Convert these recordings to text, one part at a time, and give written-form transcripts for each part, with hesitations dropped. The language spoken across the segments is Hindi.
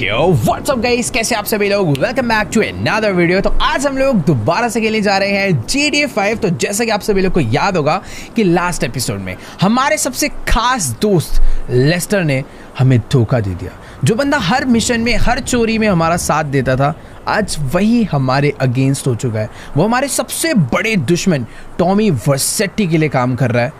यो व्हाट्स अप गाइस, कैसे आप सभी लोग। Welcome back to another video. तो आज हम लोग दोबारा से खेलने जा रहे हैं GTA 5। तो जैसा कि आप सभी लोग को याद होगा कि लास्ट एपिसोड में हमारे सबसे खास दोस्त लेस्टर ने हमें धोखा दे दिया। जो बंदा हर मिशन में, हर चोरी में हमारा साथ देता था, आज वही हमारे अगेंस्ट हो चुका है। वो हमारे सबसे बड़े दुश्मन टॉमी वर्सेटी के लिए काम कर रहा है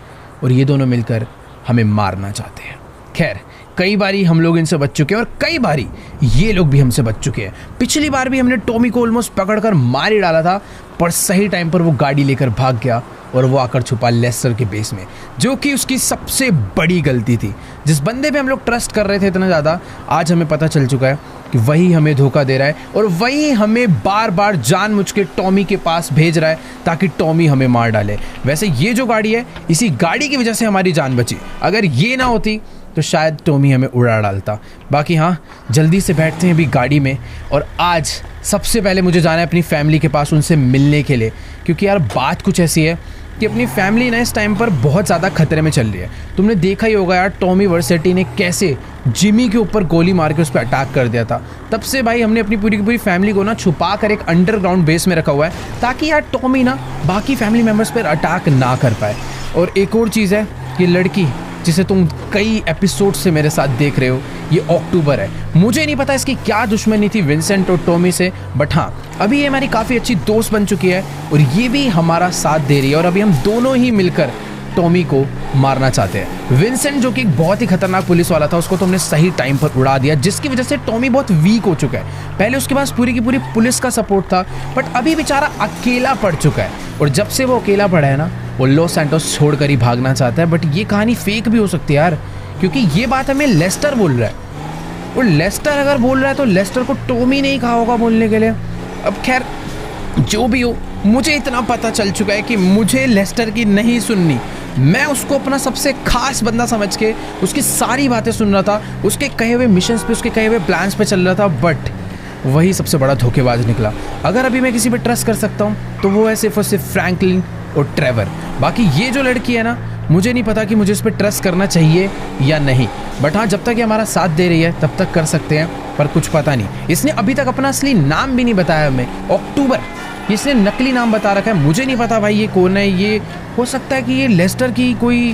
और ये दोनों मिलकर हमें मारना चाहते हैं। खैर, कई बारी हम लोग इनसे बच चुके हैं और कई बारी ये लोग भी हमसे बच चुके हैं। पिछली बार भी हमने टॉमी को ऑलमोस्ट पकड़कर मार ही डाला था, पर सही टाइम पर वो गाड़ी लेकर भाग गया और वो आकर छुपा लेस्टर के बेस में, जो कि उसकी सबसे बड़ी गलती थी। जिस बंदे पे हम लोग ट्रस्ट कर रहे थे इतना ज़्यादा, आज हमें पता चल चुका है कि वही हमें धोखा दे रहा है और वही हमें बार बार जानबूझ के टॉमी के पास भेज रहा है ताकि टॉमी हमें मार डाले। वैसे ये जो गाड़ी है, इसी गाड़ी की वजह से हमारी जान बची। अगर ये ना होती तो शायद टॉमी हमें उड़ा डालता। बाकी हाँ, जल्दी से बैठते हैं अभी गाड़ी में और आज सबसे पहले मुझे जाना है अपनी फैमिली के पास, उनसे मिलने के लिए। क्योंकि यार बात कुछ ऐसी है कि अपनी फैमिली ना इस टाइम पर बहुत ज़्यादा खतरे में चल रही है। तुमने देखा ही होगा यार, टॉमी वर्सेटी ने कैसे जिमी के ऊपर गोली मार के उस पर अटैक कर दिया था। तब से भाई हमने अपनी पूरी की पूरी फैमिली को ना छुपा कर एक अंडरग्राउंड बेस में रखा हुआ है ताकि यार टॉमी ना बाकी फैमिली मेम्बर्स पर अटैक ना कर पाए। और एक और चीज़ है, ये लड़की जिसे तुम कई एपिसोड से मेरे साथ देख रहे हो, ये अक्टूबर है। मुझे नहीं पता इसकी क्या दुश्मनी थी विंसेंट और टॉमी से, बट हाँ, अभी ये हमारी काफ़ी अच्छी दोस्त बन चुकी है और ये भी हमारा साथ दे रही है। और अभी हम दोनों ही मिलकर टॉमी को मारना चाहते हैं। विंसेंट जो कि एक बहुत ही खतरनाक पुलिस वाला था, उसको तो हमने सही टाइम पर उड़ा दिया, जिसकी वजह से टॉमी बहुत वीक हो चुका है। पहले उसके पास पूरी की पूरी पुलिस का सपोर्ट था, बट अभी बेचारा अकेला पड़ चुका है। और जब से वो अकेला पड़ा है ना, वो लॉस सैंटोस छोड़कर ही भागना चाहता है। बट ये कहानी फेक भी हो सकती है यार, क्योंकि ये बात हमें लेस्टर बोल रहा है। और लेस्टर अगर बोल रहा है तो लेस्टर को टॉमी नहीं कहा होगा बोलने के लिए। अब खैर, जो भी हो, मुझे इतना पता चल चुका है कि मुझे लेस्टर की नहीं सुननी। मैं उसको अपना सबसे खास बंदा समझ के उसकी सारी बातें सुन रहा था, उसके कहे हुए मिशंस पे, उसके कहे हुए प्लान्स पे चल रहा था, बट वही सबसे बड़ा धोखेबाज निकला। अगर अभी मैं किसी पे ट्रस्ट कर सकता हूँ तो वो है सिर्फ और सिर्फ फ्रैंकलिन और ट्रेवर। बाकी ये जो लड़की है ना, मुझे नहीं पता कि मुझे इस पर ट्रस्ट करना चाहिए या नहीं। बट हाँ, जब तक ये हमारा साथ दे रही है तब तक कर सकते हैं, पर कुछ पता नहीं। इसने अभी तक अपना असली नाम भी नहीं बताया हमें, अक्टूबर। इसने नकली नाम बता रखा है। मुझे नहीं पता भाई ये कौन है। ये हो सकता है कि ये लेस्टर की कोई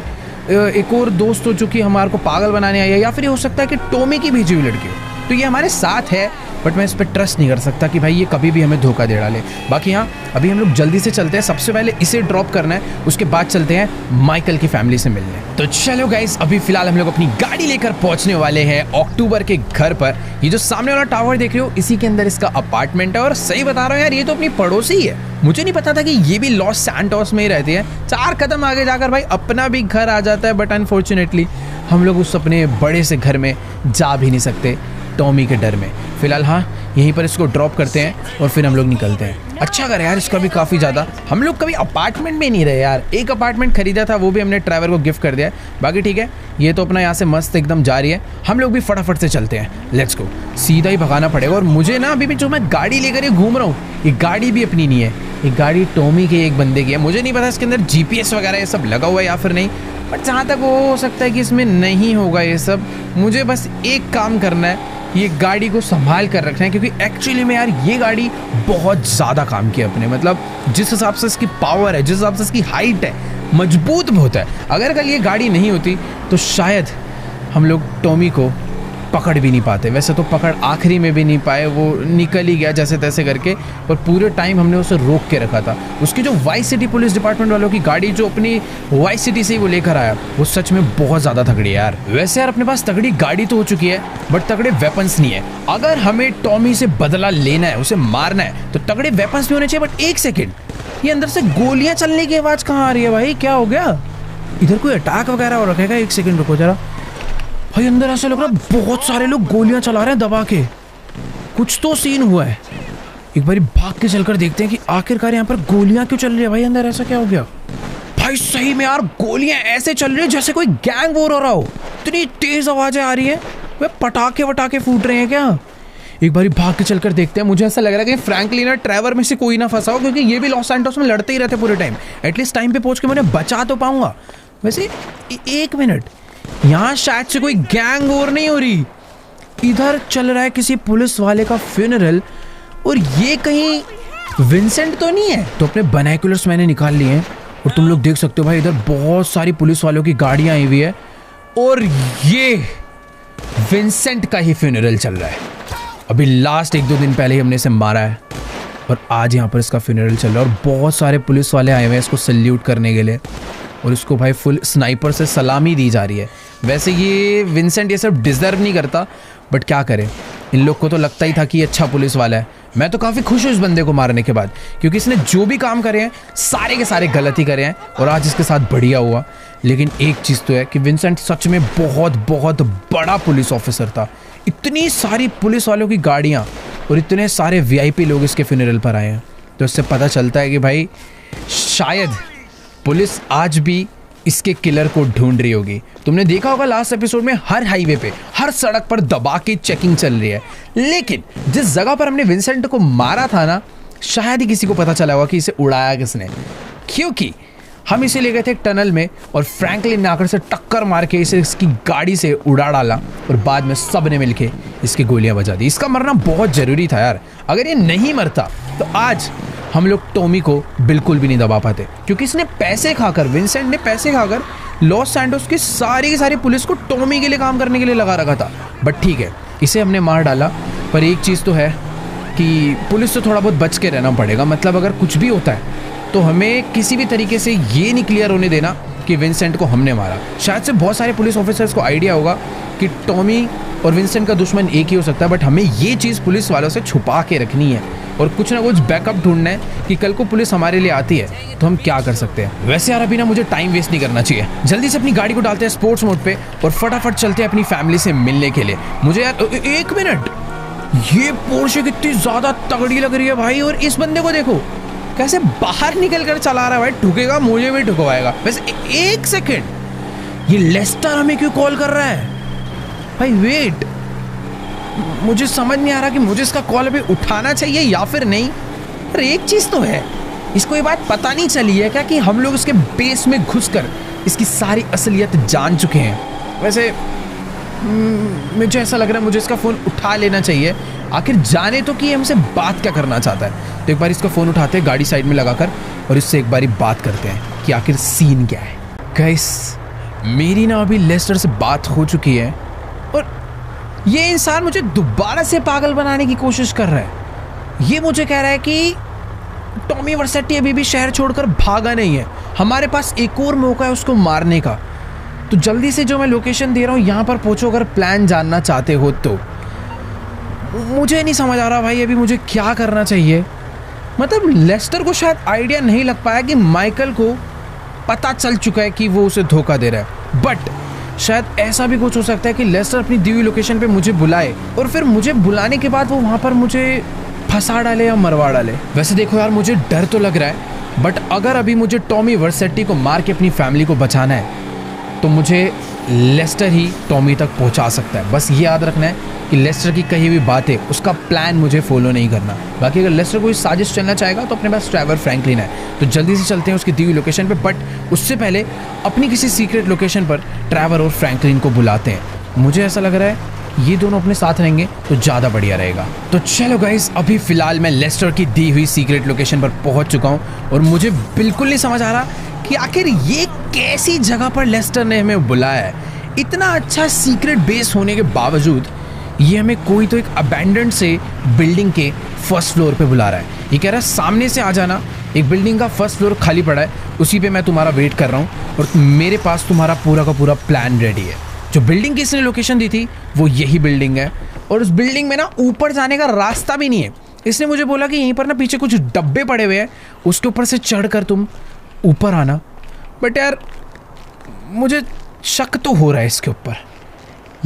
एक और दोस्त हो जो कि हमारे को पागल बनाने आई है, या फिर ये हो सकता है कि टॉमी की भेजी हुई लड़की हो। तो ये हमारे साथ है, बट मैं इस पर ट्रस्ट नहीं कर सकता कि भाई ये कभी भी हमें धोखा दे डाले। बाकी हाँ, अभी हम लोग जल्दी से चलते हैं। सबसे पहले इसे ड्रॉप करना है, उसके बाद चलते हैं माइकल की फैमिली से मिलने। तो चलो गाइस, अभी फिलहाल हम लोग अपनी गाड़ी लेकर पहुंचने वाले हैं अक्टूबर के घर पर। ये जो सामने वाला टावर देख रहे हो, इसी के अंदर इसका अपार्टमेंट है। और सही बता रहा हूँ यार, ये तो अपनी पड़ोसी है। मुझे नहीं पता था कि ये भी लॉस सैंटोस में ही रहती है। 4 कदम आगे जाकर भाई अपना भी घर आ जाता है। बट अनफॉर्चुनेटली हम लोग उस अपने बड़े से घर में जा भी नहीं सकते टॉमी के डर में। फिलहाल हाँ, यहीं पर इसको ड्रॉप करते हैं और फिर हम लोग निकलते हैं। अच्छा कर यार, इसका भी काफ़ी ज़्यादा। हम लोग कभी अपार्टमेंट में नहीं रहे यार। एक अपार्टमेंट खरीदा था, वो भी हमने ड्राइवर को गिफ्ट कर दिया है। बाकी ठीक है, ये तो अपना यहाँ से मस्त एकदम जा रही है। हम लोग भी फटाफट से चलते हैं। Let's go. सीधा ही भगाना पड़ेगा। और मुझे ना अभी भी जो मैं गाड़ी लेकर ये घूम रहा हूँ, ये गाड़ी भी अपनी नहीं है। ये गाड़ी टॉमी के एक बंदे की है। मुझे नहीं पता इसके अंदर GPS वगैरह ये सब लगा हुआ है या फिर नहीं, बट जहाँ तक वो हो सकता है कि इसमें नहीं होगा ये सब। मुझे बस एक काम करना है, ये गाड़ी को संभाल कर रखना है, क्योंकि एक्चुअली में यार ये गाड़ी बहुत ज़्यादा काम की है अपने। मतलब जिस हिसाब से इसकी पावर है, जिस हिसाब से इसकी हाइट है, मजबूत बहुत है। अगर कल ये गाड़ी नहीं होती तो शायद हम लोग टॉमी को पकड़ भी नहीं पाते। वैसे तो पकड़ आखिरी में भी नहीं पाए, वो निकल ही गया जैसे तैसे करके। पर पूरे टाइम हमने उसे रोक के रखा था। उसकी जो वाइस सिटी पुलिस डिपार्टमेंट वालों की गाड़ी जो अपनी वाइस सिटी से ही वो लेकर आया, वो सच में बहुत ज़्यादा तगड़ी है यार। वैसे यार अपने पास तगड़ी गाड़ी तो हो चुकी है, बट तगड़े वेपन्स नहीं है। अगर हमें टॉमी से बदला लेना है, उसे मारना है, तो तगड़े वेपन्स भी होने चाहिए। बट एक सेकेंड, ये अंदर से गोलियाँ चलने की आवाज़ कहाँ आ रही है भाई? क्या हो गया? इधर कोई अटैक वगैरह हो रखेगा? एक सेकेंड रुको जरा भाई, अंदर ऐसा लग रहा है बहुत सारे लोग गोलियां चला रहे हैं दबा के। कुछ तो सीन हुआ है। एक बार भाग के चलकर देखते हैं कि आखिरकार यहाँ पर गोलियां क्यों चल रही है। भाई अंदर ऐसा क्या हो गया? भाई सही में यार, गोलियां ऐसे चल रही है जैसे कोई गैंग वॉर हो रहा हो। इतनी तेज आवाजें आ रही है। वे पटाखे वटाखे फूट रहे हैं क्या? एक बार भाग के चलकर देखते हैं। मुझे ऐसा लग रहा है कि फ्रैंकलिन और ट्रेवर में से कोई ना फंसा हो, क्योंकि ये भी लॉस सैंटोस में लड़ते ही रहते पूरे टाइम। एटलीस्ट टाइम पे पहुंच के मैं बचा तो पाऊंगा। वैसे एक मिनट, यहाँ शायद से कोई गैंग वॉर नहीं हो रही। इधर चल रहा है किसी पुलिस वाले का फ्यूनरल, और ये कहीं विंसेंट तो नहीं है। तो अपने बाइनोकुलर्स मैंने निकाल लिए हैं और तुम लोग देख सकते हो भाई इधर बहुत सारी पुलिस वालों की गाड़ियां आई हुई है और ये विंसेंट का ही फ्यूनरल चल रहा है। अभी लास्ट 1-2 दिन पहले ही हमने इसे मारा है और आज यहाँ पर इसका फ्यूनरल चल रहा है और बहुत सारे पुलिस वाले आए हुए हैं इसको सल्यूट करने के लिए और इसको भाई फुल स्नाइपर से सलामी दी जा रही है। वैसे ये विंसेंट ये सब डिजर्व नहीं करता, बट क्या करें, इन लोग को तो लगता ही था कि ये अच्छा पुलिस वाला है। मैं तो काफ़ी खुश हूँ इस बंदे को मारने के बाद, क्योंकि इसने जो भी काम करे हैं सारे के सारे गलत ही करे हैं और आज इसके साथ बढ़िया हुआ। लेकिन एक चीज़ तो है कि विंसेंट सच में बहुत बहुत बड़ा पुलिस ऑफिसर था। इतनी सारी पुलिस वालों की गाड़ियाँ और इतने सारे VIP लोग इसके फ्यूनरल पर आए हैं, तो इससे पता चलता है कि भाई शायद पुलिस आज भी इसके किलर को ढूंढ रही होगी। तुमने देखा होगा लास्ट एपिसोड में हर हाईवे पे, हर सड़क पर दबा के चेकिंग चल रही है, लेकिन जिस जगह पर हमने विंसेंट को मारा था ना, शायद ही किसी को पता चला होगा कि इसे उड़ाया किसने, क्योंकि हम इसे ले गए थे एक टनल में और फ्रैंकलिन ने आकर से टक्कर मार के इसे इसकी गाड़ी से उड़ा डाला और बाद में सब ने मिलके इसकी गोलियां बजा दी। इसका मरना बहुत ज़रूरी था यार, अगर ये नहीं मरता तो आज हम लोग टॉमी को बिल्कुल भी नहीं दबा पाते, क्योंकि इसने पैसे खाकर, विंसेंट ने पैसे खाकर लॉस सैंटोस की सारी पुलिस को टॉमी के लिए काम करने के लिए लगा रखा था। बट ठीक है, इसे हमने मार डाला, पर एक चीज़ तो है कि पुलिस से थोड़ा बहुत बच के रहना पड़ेगा। मतलब अगर कुछ भी होता है तो हमें किसी भी तरीके से ये नहीं क्लियर होने देना कि विंसेंट को हमने मारा। शायद से बहुत सारे पुलिस ऑफिसर्स को आइडिया होगा कि टॉमी और विंसेंट का दुश्मन एक ही हो सकता है, बट हमें ये चीज़ पुलिस वालों से छुपा के रखनी है और कुछ ना कुछ बैकअप ढूंढना है कि कल को पुलिस हमारे लिए आती है तो हम क्या कर सकते हैं। वैसे यार अभी ना मुझे टाइम वेस्ट नहीं करना चाहिए, जल्दी से अपनी गाड़ी को डालते हैं स्पोर्ट्स मोड पे और फटाफट चलते हैं अपनी फैमिली से मिलने के लिए। मुझे यार 1 मिनट, ये पोर्शे कितनी ज़्यादा तगड़ी लग रही है भाई, और इस बंदे को देखो कैसे बाहर निकल कर चला रहा है भाई, ठुकेगा मुझे भी ठुकवाएगा। वैसे 1 सेकेंड, ये लेस्टर हमें क्यों कॉल कर रहा है भाई? वेट, मुझे समझ नहीं आ रहा कि मुझे इसका कॉल अभी उठाना चाहिए या फिर नहीं। पर एक चीज़ तो है, इसको ये बात पता नहीं चली है क्या कि हम लोग इसके बेस में घुसकर इसकी सारी असलियत जान चुके हैं। वैसे मुझे ऐसा लग रहा है मुझे इसका फ़ोन उठा लेना चाहिए, आखिर जाने तो कि हमसे बात क्या करना चाहता है। तो एक बार इसका फ़ोन उठाते हैं गाड़ी साइड में लगाकर और इससे एक बारी बात करते हैं कि आखिर सीन क्या है। गाइस, मेरी ना अभी लेस्टर से बात हो चुकी है और ये इंसान मुझे दोबारा से पागल बनाने की कोशिश कर रहा है। ये मुझे कह रहा है कि टॉमी वर्सेटी अभी भी शहर छोड़कर भागा नहीं है, हमारे पास एक और मौका है उसको मारने का। तो जल्दी से जो मैं लोकेशन दे रहा हूँ यहाँ पर पहुँचो अगर प्लान जानना चाहते हो तो। मुझे नहीं समझ आ रहा भाई अभी मुझे क्या करना चाहिए। मतलब लेस्टर को शायद आइडिया नहीं लग पाया कि माइकल को पता चल चुका है कि वो उसे धोखा दे रहा है, बट शायद ऐसा भी कुछ हो सकता है कि लेस्टर अपनी दी हुई लोकेशन पे मुझे बुलाए और फिर मुझे बुलाने के बाद वो वहाँ पर मुझे फंसा डाले या मरवा डाले। वैसे देखो यार, मुझे डर तो लग रहा है, बट अगर अभी मुझे टॉमी वर्सेटी को मार के अपनी फैमिली को बचाना है तो मुझे लेस्टर ही टॉमी तक पहुंचा सकता है। बस ये याद रखना है कि लेस्टर की कही हुई बात है, उसका प्लान मुझे फॉलो नहीं करना। बाकी अगर लेस्टर कोई साजिश चलना चाहेगा तो अपने पास ट्रेवर फ्रैंकलिन है, तो जल्दी से चलते हैं उसकी दी हुई लोकेशन पे। बट उससे पहले अपनी किसी सीक्रेट लोकेशन पर ट्रेवर और फ्रैंकलिन को बुलाते हैं। मुझे ऐसा लग रहा है ये दोनों अपने साथ रहेंगे तो ज़्यादा बढ़िया रहेगा। तो चलो गाइस, अभी फ़िलहाल मैं लेस्टर की दी हुई सीक्रेट लोकेशन पर पहुँच चुका हूँ और मुझे बिल्कुल नहीं समझ आ रहा कि आखिर ये कैसी जगह पर लेस्टर ने हमें बुलाया है। इतना अच्छा सीक्रेट बेस होने के बावजूद ये हमें कोई तो एक अबैंडन्ड से बिल्डिंग के फर्स्ट फ्लोर पे बुला रहा है। ये कह रहा है सामने से आ जाना, एक बिल्डिंग का फर्स्ट फ्लोर खाली पड़ा है, उसी पे मैं तुम्हारा वेट कर रहा हूँ और मेरे पास तुम्हारा पूरा का पूरा प्लान रेडी है। जो बिल्डिंग की इसने लोकेशन दी थी वो यही बिल्डिंग है और उस बिल्डिंग में ना ऊपर जाने का रास्ता भी नहीं है। इसने मुझे बोला कि यहीं पर ना पीछे कुछ डब्बे पड़े हुए हैं, उसके ऊपर से चढ़ कर तुम ऊपर आना। बट यार मुझे शक तो हो रहा है इसके ऊपर,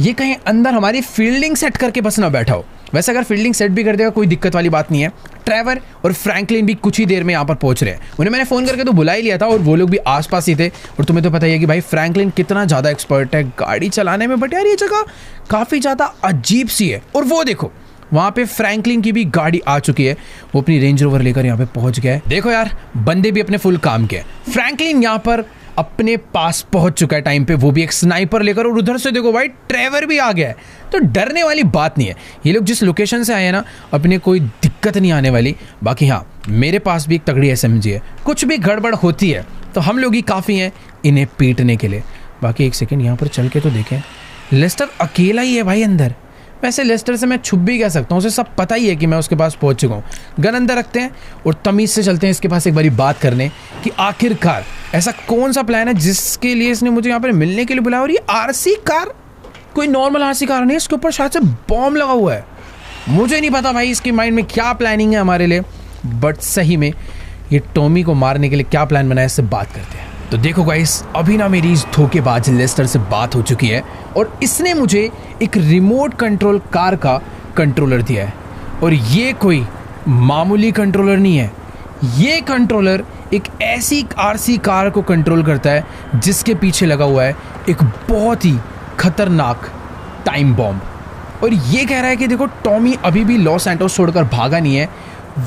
ये कहीं अंदर हमारी फील्डिंग सेट करके बस ना बैठा हो। वैसे अगर फील्डिंग सेट भी कर देगा कोई दिक्कत वाली बात नहीं है। ट्रेवर और फ्रैंकलिन भी कुछ ही देर में यहाँ पर पहुँच रहे हैं। उन्हें मैंने फ़ोन करके तो बुला ही लिया था और वो लोग भी आसपास ही थे। और तुम्हें तो पता ही है कि भाई फ्रैंकलिन कितना ज़्यादा एक्सपर्ट है गाड़ी चलाने में। बट यार ये जगह काफ़ी ज़्यादा अजीब सी है। और वो देखो वहाँ पे फ्रैंकलिन की भी गाड़ी आ चुकी है, वो अपनी रेंज रोवर लेकर यहाँ पे पहुँच गया है। देखो यार, बंदे भी अपने फुल काम के। फ्रैंकलिन यहाँ पर अपने पास पहुंच चुका है टाइम पे, वो भी एक स्नाइपर लेकर। और उधर से देखो भाई ट्रेवर भी आ गया है, तो डरने वाली बात नहीं है। ये लोग जिस लोकेशन से आए हैं ना, अपने कोई दिक्कत नहीं आने वाली। बाकी हाँ, मेरे पास भी एक तगड़ी SMG है, कुछ भी गड़बड़ होती है तो हम लोग ही काफ़ी हैं इन्हें पीटने के लिए। बाकी एक सेकेंड यहाँ पर चल के तो देखें, लेस्टर अकेला ही है भाई अंदर। वैसे लेस्टर से मैं छुप भी कह सकता हूँ, उसे सब पता ही है कि मैं उसके पास पहुँच चुका हूँ। गन अंदर रखते हैं और तमीज़ से चलते हैं इसके पास एक बारी बात करने कि आखिरकार ऐसा कौन सा प्लान है जिसके लिए इसने मुझे यहाँ पर मिलने के लिए बुलाया। और ये RC कार कोई नॉर्मल RC कार नहीं है, इसके ऊपर शायद से बॉम्ब लगा हुआ है। मुझे नहीं पता भाई इसके माइंड में क्या प्लानिंग है हमारे लिए, बट सही में ये टॉमी को मारने के लिए क्या प्लान बनाया, इससे बात करते हैं। तो देखो गाइस, अभी ना मेरी इस धोखेबाज लेस्टर से बात हो चुकी है और इसने मुझे एक रिमोट कंट्रोल कार का कंट्रोलर दिया है। और ये कोई मामूली कंट्रोलर नहीं है, ये कंट्रोलर एक ऐसी RC कार को कंट्रोल करता है जिसके पीछे लगा हुआ है एक बहुत ही खतरनाक टाइम बॉम्ब। और ये कह रहा है कि देखो टॉमी अभी भी लॉस सैंटोस छोड़कर भागा नहीं है,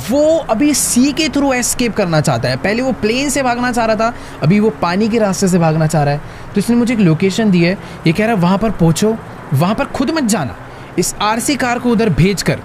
वो अभी सी के थ्रू एस्केप करना चाहता है। पहले वो प्लेन से भागना चाह रहा था, अभी वो पानी के रास्ते से भागना चाह रहा है। तो इसने मुझे एक लोकेशन दी है, ये कह रहा है वहाँ पर पहुँचो, वहाँ पर खुद मत जाना, इस RC कार को उधर भेजकर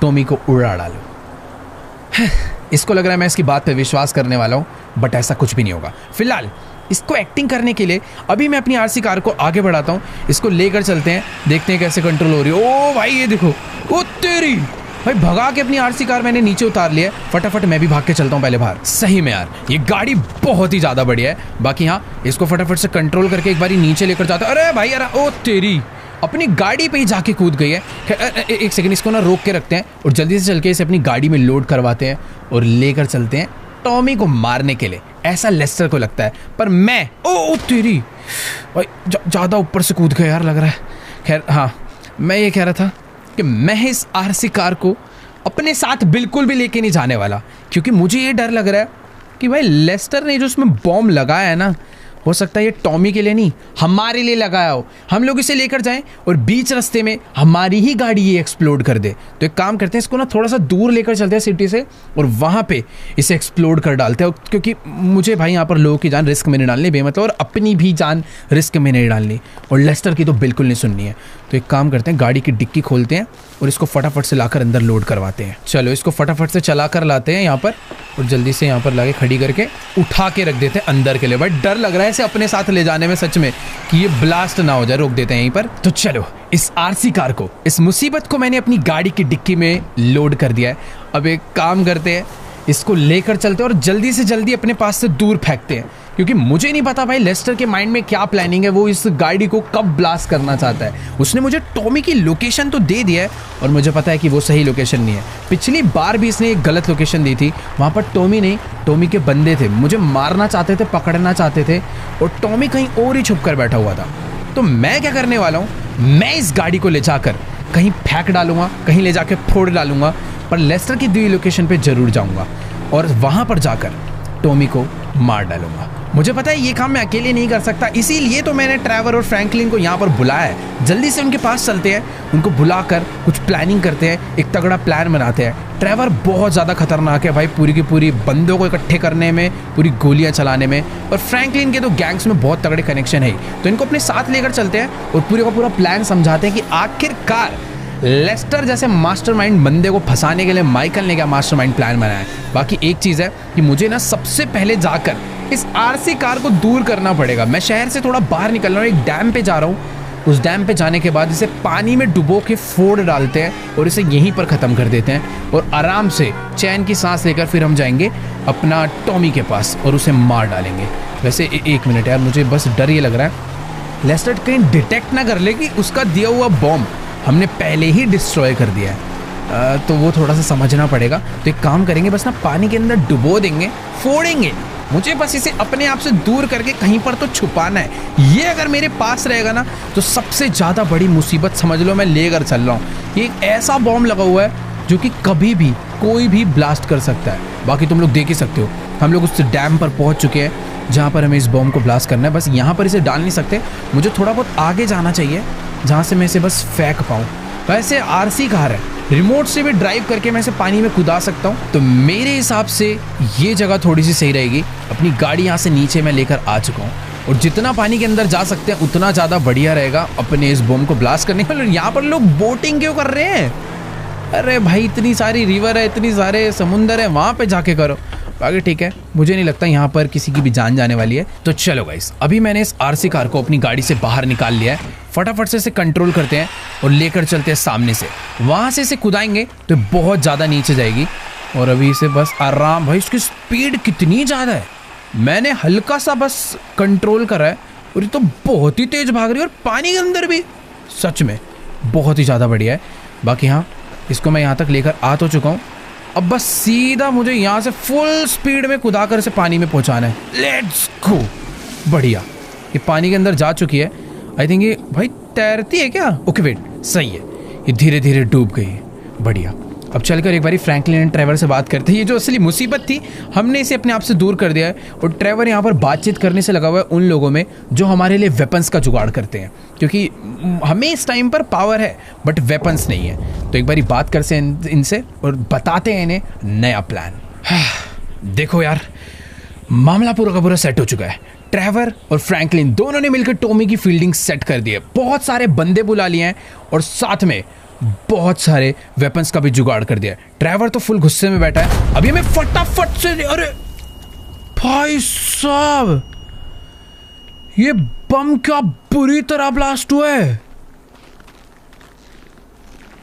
टॉमी को उड़ा डालो। इसको लग रहा है मैं इसकी बात पे विश्वास करने वाला हूँ, बट ऐसा कुछ भी नहीं होगा। फिलहाल इसको एक्टिंग करने के लिए अभी मैं अपनी RC कार को आगे बढ़ाता हूँ, इसको लेकर चलते हैं, देखते हैं कैसे कंट्रोल हो रही है। ओ भाई ये देखो, ओ तेरी भाई, भगा के अपनी RC कार मैंने नीचे उतार लिया है। फटाफट मैं भी भाग के चलता हूँ पहले बाहर। सही में यार ये गाड़ी बहुत ही ज़्यादा बढ़िया है। बाकी हाँ, इसको फटाफट से कंट्रोल करके एक बारी नीचे लेकर जाता है। अरे भाई यार, ओ तेरी अपनी गाड़ी पे ही जाके कूद गई है। एक सेकंड, इसको ना रोक के रखते हैं और जल्दी से चल के इसे अपनी गाड़ी में लोड करवाते हैं और लेकर चलते हैं टॉमी को मारने के लिए। ऐसा लेस्टर को लगता है, पर मैं ओ तेरी भाई ज़्यादा ऊपर से कूद गया यार लग रहा है। खैर हाँ, मैं ये कह रहा था कि मैं इस RC कार को अपने साथ बिल्कुल भी लेके नहीं जाने वाला, क्योंकि मुझे ये डर लग रहा है कि भाई लेस्टर ने जो उसमें बॉम्ब लगाया है ना, हो सकता है ये टॉमी के लिए नहीं हमारे लिए लगाया हो। हम लोग इसे लेकर जाएं और बीच रास्ते में हमारी ही गाड़ी ये एक्सप्लोड कर दे। तो एक काम करते हैं, इसको ना थोड़ा सा दूर लेकर चलते हैं सिटी से और वहाँ पे इसे एक्सप्लोड कर डालते हैं, क्योंकि मुझे भाई यहाँ पर लोगों की जान रिस्क में नहीं डालनी बेमतलब, और अपनी भी जान रिस्क में नहीं डालनी, और लेस्टर की तो बिल्कुल नहीं सुननी है। तो एक काम करते हैं, गाड़ी की डिक्की खोलते हैं और इसको फटाफट से लाकर अंदर लोड करवाते हैं। चलो इसको फटाफट से चला कर लाते हैं यहाँ पर और जल्दी से यहाँ पर लाके खड़ी करके उठा के रख देते हैं अंदर के लिए। भाई डर लग रहा है इसे अपने साथ ले जाने में सच में, कि ये ब्लास्ट ना हो जाए। रोक देते हैं यहीं पर। तो चलो इस RC कार को, इस मुसीबत को मैंने अपनी गाड़ी की डिक्की में लोड कर दिया है। अब एक काम करते हैं, इसको लेकर चलते हैं और जल्दी से जल्दी अपने पास से दूर फेंकते हैं, क्योंकि मुझे नहीं पता भाई लेस्टर के माइंड में क्या प्लानिंग है, वो इस गाड़ी को कब ब्लास्ट करना चाहता है। उसने मुझे टॉमी की लोकेशन तो दे दिया है और मुझे पता है कि वो सही लोकेशन नहीं है। पिछली बार भी इसने एक गलत लोकेशन दी थी, वहाँ पर टॉमी नहीं, टॉमी के बंदे थे, मुझे मारना चाहते थे, पकड़ना चाहते थे, और टॉमी कहीं और ही छुप कर बैठा हुआ था। तो मैं क्या करने वाला हूँ, मैं इस गाड़ी को ले जाकर कहीं फेंक डालूंगा, कहीं ले जाकर फोड़ डालूंगा, पर लेस्टर की दी लोकेशन पे जरूर जाऊंगा और वहाँ पर जाकर टॉमी को मार डालूंगा। मुझे पता है ये काम मैं अकेले नहीं कर सकता, इसीलिए तो मैंने ट्रेवर और फ्रैंकलिन को यहाँ पर बुलाया है। जल्दी से उनके पास चलते हैं, उनको बुलाकर कुछ प्लानिंग करते हैं, एक तगड़ा प्लान बनाते हैं। ट्रेवर बहुत ज़्यादा खतरनाक है भाई, पूरी की पूरी बंदों को इकट्ठे करने में, पूरी गोलियाँ चलाने में, और फ्रैंकलिन के तो गैंग्स में बहुत तगड़े कनेक्शन है। तो इनको अपने साथ लेकर चलते हैं और पूरे का पूरा प्लान समझाते हैं कि आखिरकार लेस्टर जैसे मास्टरमाइंड बंदे को फंसाने के लिए माइकल ने क्या मास्टरमाइंड प्लान बनाया है। बाकी एक चीज़ है कि मुझे ना सबसे पहले जाकर इस RC कार को दूर करना पड़ेगा। मैं शहर से थोड़ा बाहर निकल रहा हूँ, एक डैम पे जा रहा हूँ। उस डैम पे जाने के बाद इसे पानी में डुबो के फोड़ डालते हैं और इसे यहीं पर ख़त्म कर देते हैं, और आराम से चैन की सांस लेकर फिर हम जाएंगे अपना टॉमी के पास और उसे मार डालेंगे। वैसे एक मिनट यार, मुझे बस डर ये लग रहा है लेस्टर कहीं डिटेक्ट ना कर ले कि उसका दिया हुआ बॉम्ब हमने पहले ही डिस्ट्रॉय कर दिया है, तो वो थोड़ा सा समझना पड़ेगा। तो एक काम करेंगे, बस ना पानी के अंदर डुबो देंगे, फोड़ेंगे। मुझे बस इसे अपने आप से दूर करके कहीं पर तो छुपाना है। ये अगर मेरे पास रहेगा ना तो सबसे ज़्यादा बड़ी मुसीबत समझ लो मैं लेकर चल रहा हूँ। ये एक ऐसा बॉम्ब लगा हुआ है जो कि कभी भी कोई भी ब्लास्ट कर सकता है। बाकी तुम लोग देख ही सकते हो, हम लोग उस डैम पर पहुँच चुके हैं जहाँ पर हमें इस बॉम्ब को ब्लास्ट करना है। बस यहाँ पर इसे डाल नहीं सकते, मुझे थोड़ा बहुत आगे जाना चाहिए जहाँ से मैं इसे बस फेंक पाऊँ। वैसे RC कार है, रिमोट से भी ड्राइव करके मैं इसे पानी में कूदा सकता हूँ। तो मेरे हिसाब से ये जगह थोड़ी सी सही रहेगी। अपनी गाड़ी यहाँ से नीचे मैं लेकर आ चुका हूँ और जितना पानी के अंदर जा सकते हैं उतना ज़्यादा बढ़िया रहेगा अपने इस बम को ब्लास्ट करने के लिए। यहाँ पर लोग बोटिंग क्यों कर रहे हैं? अरे भाई इतनी सारी रिवर है, इतनी सारे समुंदर है, वहाँ पे जाके करो। बाकी ठीक है, मुझे नहीं लगता यहाँ पर किसी की भी जान जाने वाली है। तो चलो गाइस, अभी मैंने इस आरसी कार को अपनी गाड़ी से बाहर निकाल लिया है। फटाफट से इसे कंट्रोल करते हैं और लेकर चलते हैं सामने से। वहाँ से इसे कुदाएंगे तो बहुत ज़्यादा नीचे जाएगी और अभी इसे बस आराम। भाई इसकी स्पीड कितनी ज़्यादा है, मैंने हल्का सा बस कंट्रोल करा है और ये तो बहुत ही तेज़ भाग रही है और पानी के अंदर भी सच में बहुत ही ज़्यादा बढ़िया है। बाकी हाँ, इसको मैं यहाँ तक लेकर आ तो चुका हूँ। अब बस सीधा मुझे यहाँ से फुल स्पीड में कुदा कर इसे पानी में पहुँचाना है। Let's go. बढ़िया, ये पानी के अंदर जा चुकी है। आई थिंक ये भाई तैरती है क्या? ओके वेट, सही है, ये धीरे धीरे डूब गई है। बढ़िया। अब चलकर एक बारी फ्रैंकलिन एंड ट्रेवर से बात करते हैं। ये जो असली मुसीबत थी हमने इसे अपने आप से दूर कर दिया है और ट्रेवर यहाँ पर बातचीत करने से लगा हुआ है उन लोगों में जो हमारे लिए वेपन्स का जुगाड़ करते हैं, क्योंकि हमें इस टाइम पर पावर है बट वेपन्स नहीं है। तो एक बारी बात करते हैं इनसे और बताते हैं इन्हें नया प्लान। देखो यार, मामला पूरा का पूरा सेट हो चुका है। ट्रेवर और फ्रैंकलिन दोनों ने मिलकर टॉमी की फील्डिंग सेट कर दी है। बहुत सारे बंदे बुला लिए हैं और साथ में बहुत सारे वेपन्स का भी जुगाड़ कर दिया है। ट्रेवर तो फुल गुस्से में बैठा है। अभी हमें फटाफट से, अरे भाई साहब, ये बम क्या बुरी तरह ब्लास्ट हुआ है।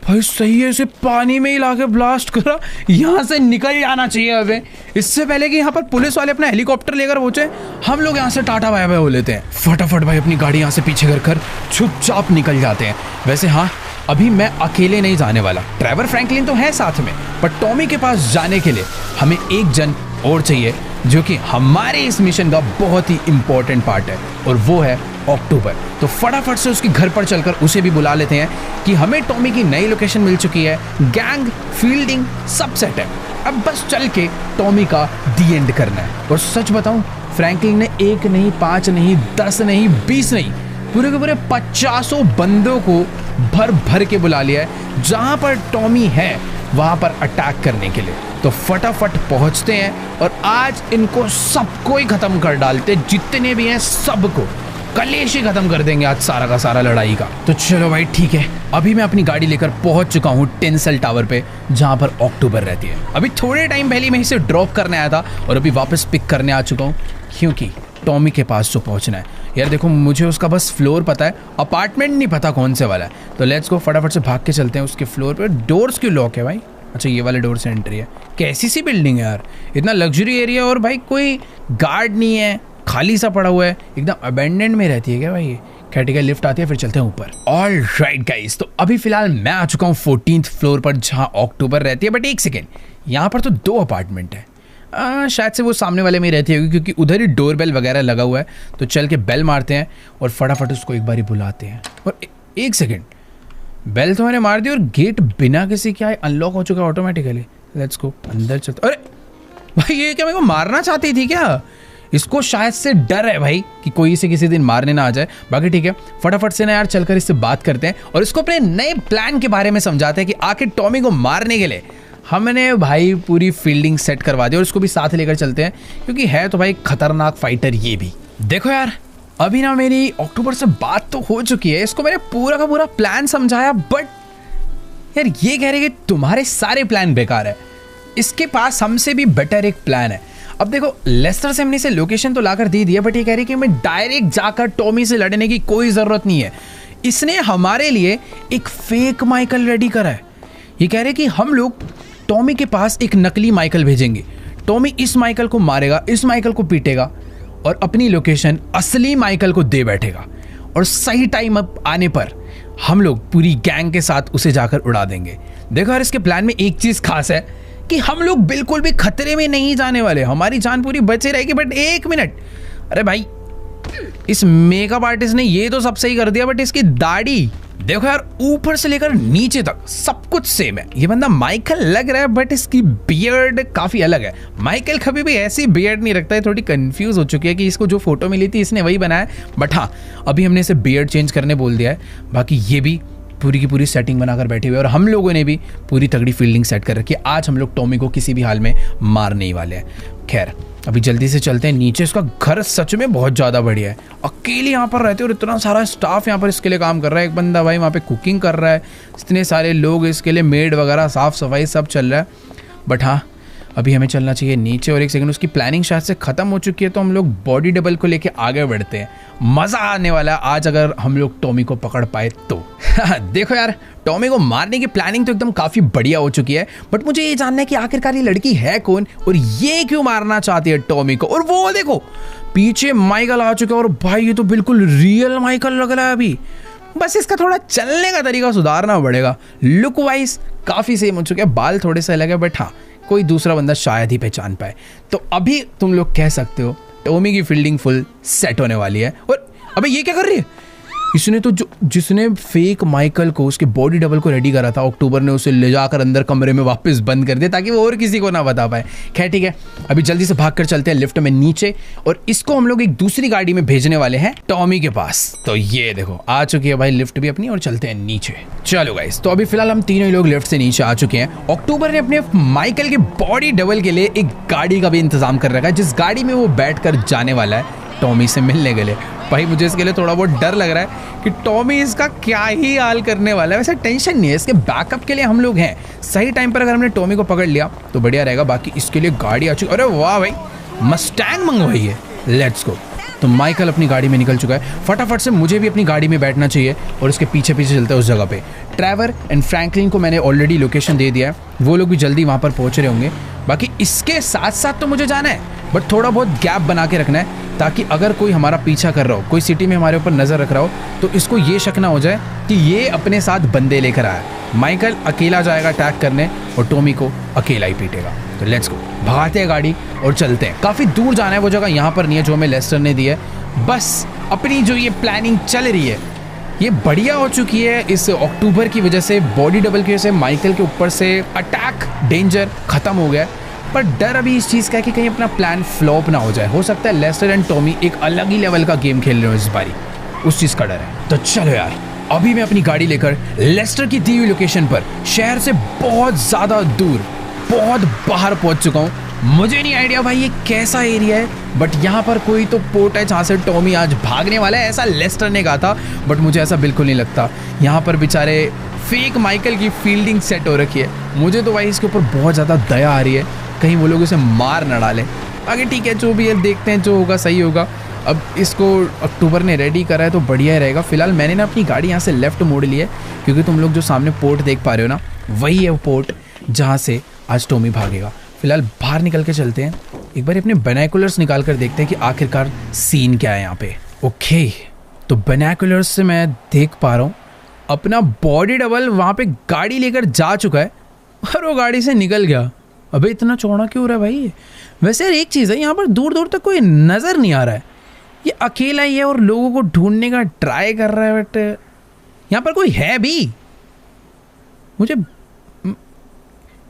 भाई सही है, इसे पानी में ही लाके ब्लास्ट करा। यहाँ से निकल जाना चाहिए अबे, इससे पहले कि यहाँ पर पुलिस वाले अपना हेलीकॉप्टर लेकर पहुंचे। हम लोग यहाँ से टाटा बाय बाय हो लेते हैं। फटाफट भाई अपनी गाड़ी यहाँ से पीछे कर चुपचाप निकल जाते हैं। वैसे हाँ, अभी मैं अकेले नहीं जाने वाला, ट्रेवर फ्रैंकलिन तो है साथ में, पर टॉमी के पास जाने के लिए हमें एक जन और चाहिए जो कि हमारे इस मिशन का बहुत ही इंपॉर्टेंट पार्ट है और वो है अक्टूबर। तो फटाफट से उसके घर पर चलकर उसे भी बुला लेते हैं कि हमें टॉमी की नई लोकेशन मिल चुकी है, गैंग फील्डिंग सब सेट है। अब बस चल के टॉमी का दी एंड करना है। और सच बताऊं, फ्रैंकलिन ने 1 नहीं 5 नहीं 10 नहीं 20 नहीं, पूरे के पूरे 50 बंदों को भर भर के बुला लिया है जहां पर टॉमी है वहां पर अटैक करने के लिए। तो फटाफट पहुंचते हैं और आज इनको सबको ही खत्म कर डालते, जितने भी हैं सबको कलेश ही खत्म कर देंगे आज सारा का सारा लड़ाई का। तो चलो भाई ठीक है, अभी मैं अपनी गाड़ी लेकर पहुंच चुका हूँ टेंसल टावर पे जहां पर अक्टूबर रहती है। अभी थोड़े टाइम पहले मैं इसे ड्रॉप करने आया था और अभी वापस पिक करने आ चुका हूँ क्योंकि टॉमी के पास जो पहुंचना है। यार देखो, मुझे उसका बस फ्लोर पता है, अपार्टमेंट नहीं पता कौन से वाला है। तो लेट्स गो, फटाफट से भाग के चलते हैं उसके फ्लोर पे। डोर्स क्यों लॉक है भाई? अच्छा, ये वाले डोर से एंट्री है। कैसी सी बिल्डिंग है यार, इतना लग्जरी एरिया और भाई कोई गार्ड नहीं है, खाली सा पड़ा हुआ है, एकदम अबेंडेंड में रहती है क्या भाई? खैर ठीक है, लिफ्ट आती है, फिर चलते हैं ऊपर। ऑल राइट गाइस, तो अभी फिलहाल मैं आ चुका हूँ 14th फ्लोर पर जहाँ अक्टूबर रहती है। बट एक सेकेंड, यहाँ पर तो 2 अपार्टमेंट है। शायद से वो सामने वाले में ही रहती होगी क्योंकि उधर ही डोर बेल वगैरह लगा हुआ है। तो चल के बेल मारते हैं और फटाफट उसको एक बारी बुलाते हैं। और एक सेकेंड, बेल तो मैंने मार दी और गेट बिना किसी क्या है अनलॉक हो चुका है ऑटोमेटिकली। लेट्स गो, अंदर चलते। अरे भाई, ये क्या मेरे को मारना चाहती थी क्या? इसको शायद से डर है भाई कि कोई इसे किसी दिन मारने ना आ जाए। बाकी ठीक है, फटाफट से ना यार चलकर इससे बात करते हैं और इसको अपने नए प्लान के बारे में समझाते हैं कि आखिर टॉमी को मारने के लिए हमने भाई पूरी फील्डिंग सेट करवा दी और इसको भी साथ लेकर चलते हैं क्योंकि है तो भाई खतरनाक फाइटर ये भी। देखो यार, अभी ना मेरी अक्टूबर से बात तो हो चुकी है, इसको मैंने पूरा का पूरा प्लान समझाया, बट यार ये कह रहे कि तुम्हारे सारे प्लान बेकार है, इसके पास हमसे भी बेटर एक प्लान है। अब देखो, लेस्टर से हमने इसे लोकेशन तो लाकर दे दिया, बट ये कह रही कि मैं डायरेक्ट जाकर टॉमी से लड़ने की कोई ज़रूरत नहीं है। इसने हमारे लिए एक फेक माइकल रेडी करा है। ये कह रहे कि हम लोग टॉमी के पास एक नकली माइकल भेजेंगे, टॉमी इस माइकल को मारेगा, इस माइकल को पीटेगा और अपनी लोकेशन असली माइकल को दे बैठेगा और सही टाइम अप आने पर हम लोग पूरी गैंग के साथ उसे जाकर उड़ा देंगे। देखो यार, इसके प्लान में एक चीज़ खास है कि हम लोग बिल्कुल भी खतरे में नहीं जाने वाले, हमारी जान पूरी बची रहेगी। बट एक मिनट, अरे भाई, इस मेकअप आर्टिस्ट ने ये तो सब सही कर दिया, बट इसकी दाढ़ी देखो यार, ऊपर से लेकर नीचे तक सब कुछ सेम है। ये बंदा माइकल लग रहा है बट इसकी बियर्ड काफी अलग है। माइकल कभी भी ऐसी बियर्ड नहीं रखता है। थोड़ी कंफ्यूज हो चुकी है कि इसको जो फोटो मिली थी इसने वही बनाया, बट हाँ, अभी हमने इसे बियर्ड चेंज करने बोल दिया है। बाकी ये भी पूरी की पूरी सेटिंग बनाकर बैठे हुए और हम लोगों ने भी पूरी तगड़ी फील्डिंग सेट कर रखी है। आज हम लोग टॉमी को किसी भी हाल में मारने ही वाले हैं। खैर अभी जल्दी से चलते हैं नीचे। इसका घर सच में बहुत ज़्यादा बढ़िया है। अकेले यहाँ पर रहते और इतना सारा स्टाफ यहाँ पर इसके लिए काम कर रहा है। एक बंदा भाई वहाँ पे कुकिंग कर रहा है, इतने सारे लोग इसके लिए, मेड वगैरह, साफ़ सफाई सब चल रहा है। बट हाँ अभी हमें चलना चाहिए नीचे और एक सेकंड उसकी प्लानिंग शायद से ख़त्म हो चुकी है, तो हम लोग बॉडी डबल को लेके आगे बढ़ते हैं। मज़ा आने वाला है आज अगर हम लोग टॉमी को पकड़ पाए तो। देखो यार, टॉमी को मारने की प्लानिंग तो एकदम काफ़ी बढ़िया हो चुकी है, बट मुझे ये जानना है कि आखिरकार ये लड़की है कौन और ये क्यों मारना चाहती है टॉमी को। और वो देखो पीछे माइकल आ चुका है और भाई ये तो बिल्कुल रियल माइकल लग रहा है अभी। बस इसका थोड़ा चलने का तरीका सुधारना पड़ेगा। लुक वाइज काफ़ी सेम हो चुके हैं, बाल थोड़े से अलग है, बट हाँ कोई दूसरा बंदा शायद ही पहचान पाए। तो अभी तुम लोग कह सकते हो टॉमी की फील्डिंग फुल सेट होने वाली है। और अबे ये क्या कर रही है? इसने तो जिसने फेक माइकल को, उसके बॉडी डबल को रेडी करा था, अक्टूबर ने उसे ले जाकर अंदर कमरे में वापस बंद कर दिया ताकि वो और किसी को ना बता पाए। खैर ठीक है, अभी जल्दी से भागकर चलते हैं लिफ्ट में नीचे और इसको हम लोग एक दूसरी गाड़ी में भेजने वाले हैं टॉमी के पास। तो ये देखो आ चुकी है भाई लिफ्ट भी अपनी और चलते हैं नीचे। चलो गाइस, तो अभी फिलहाल हम तीनों ही लोग लिफ्ट से नीचे आ चुके हैं। अक्टूबर ने अपने माइकल के बॉडी डबल के लिए एक गाड़ी का भी इंतजाम कर रखा है, जिस गाड़ी में वो बैठ कर जाने वाला है टॉमी से मिलने के लिए। भाई मुझे इसके लिए थोड़ा बहुत डर लग रहा है कि टॉमी इसका क्या ही हाल करने वाला है। वैसे टेंशन नहीं है, इसके बैकअप के लिए हम लोग हैं। सही टाइम पर अगर हमने टॉमी को पकड़ लिया तो बढ़िया रहेगा। बाकी इसके लिए गाड़ी आ चुकी। अरे वाह भाई, मस्टैंग मंगवाई है, लेट्स गो। तो माइकल अपनी गाड़ी में निकल चुका है। फटाफट से मुझे भी अपनी गाड़ी में बैठना चाहिए और उसके पीछे पीछे चलते हैं उस जगह पे। ट्रेवर एंड फ्रैंकलिन को मैंने ऑलरेडी लोकेशन दे दिया है, वो लोग भी जल्दी वहाँ पर पहुँच रहे होंगे। बाकी इसके साथ साथ तो मुझे जाना है, बट थोड़ा बहुत गैप बना के रखना है ताकि अगर कोई हमारा पीछा कर रहा हो, कोई सिटी में हमारे ऊपर नज़र रख रहा हो, तो इसको ये शक ना हो जाए कि ये अपने साथ बंदे लेकर आया। माइकल अकेला जाएगा अटैक करने और टॉमी को अकेला ही पीटेगा। तो लेट्स गो, भगाते हैं गाड़ी और चलते हैं। काफ़ी दूर जाना है, वो जगह यहाँ पर नहीं है जो हमें लेस्टर ने दी है। बस अपनी जो ये प्लानिंग चल रही है ये बढ़िया हो चुकी है। इस अक्टूबर की वजह से, बॉडी डबल की वजह से माइकल के ऊपर से अटैक डेंजर ख़त्म हो गया। पर डर अभी इस चीज़ का है कि कहीं अपना प्लान फ्लॉप ना हो जाए। हो सकता है लेस्टर एंड टॉमी एक अलग ही लेवल का गेम खेल रहे हो इस बारी, उस चीज़ का डर है। तो चलो यार, अभी मैं अपनी गाड़ी लेकर लेस्टर की दी हुई लोकेशन पर शहर से बहुत ज़्यादा दूर, बहुत बाहर पहुंच चुका हूँ। मुझे नहीं आइडिया भाई ये कैसा एरिया है, बट यहाँ पर कोई तो पोर्ट है जहाँ से टॉमी आज भागने वाला है, ऐसा लेस्टर ने कहा था। बट मुझे ऐसा बिल्कुल नहीं लगता। यहाँ पर बेचारे फेक माइकल की फील्डिंग सेट हो रखी है। मुझे तो भाई इसके ऊपर बहुत ज़्यादा दया आ रही है, कहीं वो लोग इसे मार न डालें। आगे ठीक है, जो भी है देखते हैं, जो होगा सही होगा। अब इसको अक्टूबर ने रेडी करा है तो बढ़िया रहेगा। फिलहाल मैंने ना अपनी गाड़ी यहाँ से लेफ्ट मोड़ ली है, क्योंकि तुम लोग जो सामने पोर्ट देख पा रहे हो ना, वही है वो पोर्ट जहाँ से आज टॉमी भागेगा। फिलहाल बाहर निकल के चलते हैं, एक बार अपने बाइनोकुलर्स निकाल कर देखते हैं कि आखिरकार सीन क्या है यहाँ पे। ओके, तो बाइनोकुलर्स से मैं देख पा रहा हूँ अपना बॉडी डबल वहाँ पे गाड़ी लेकर जा चुका है और वो गाड़ी से निकल गया। अबे इतना चौड़ा क्यों हो रहा है भाई? वैसे यार एक चीज़ है, यहाँ पर दूर दूर तक कोई नज़र नहीं आ रहा है। ये अकेला ही है और लोगों को ढूंढने का ट्राई कर रहा है, बट यहाँ पर कोई है भी? मुझे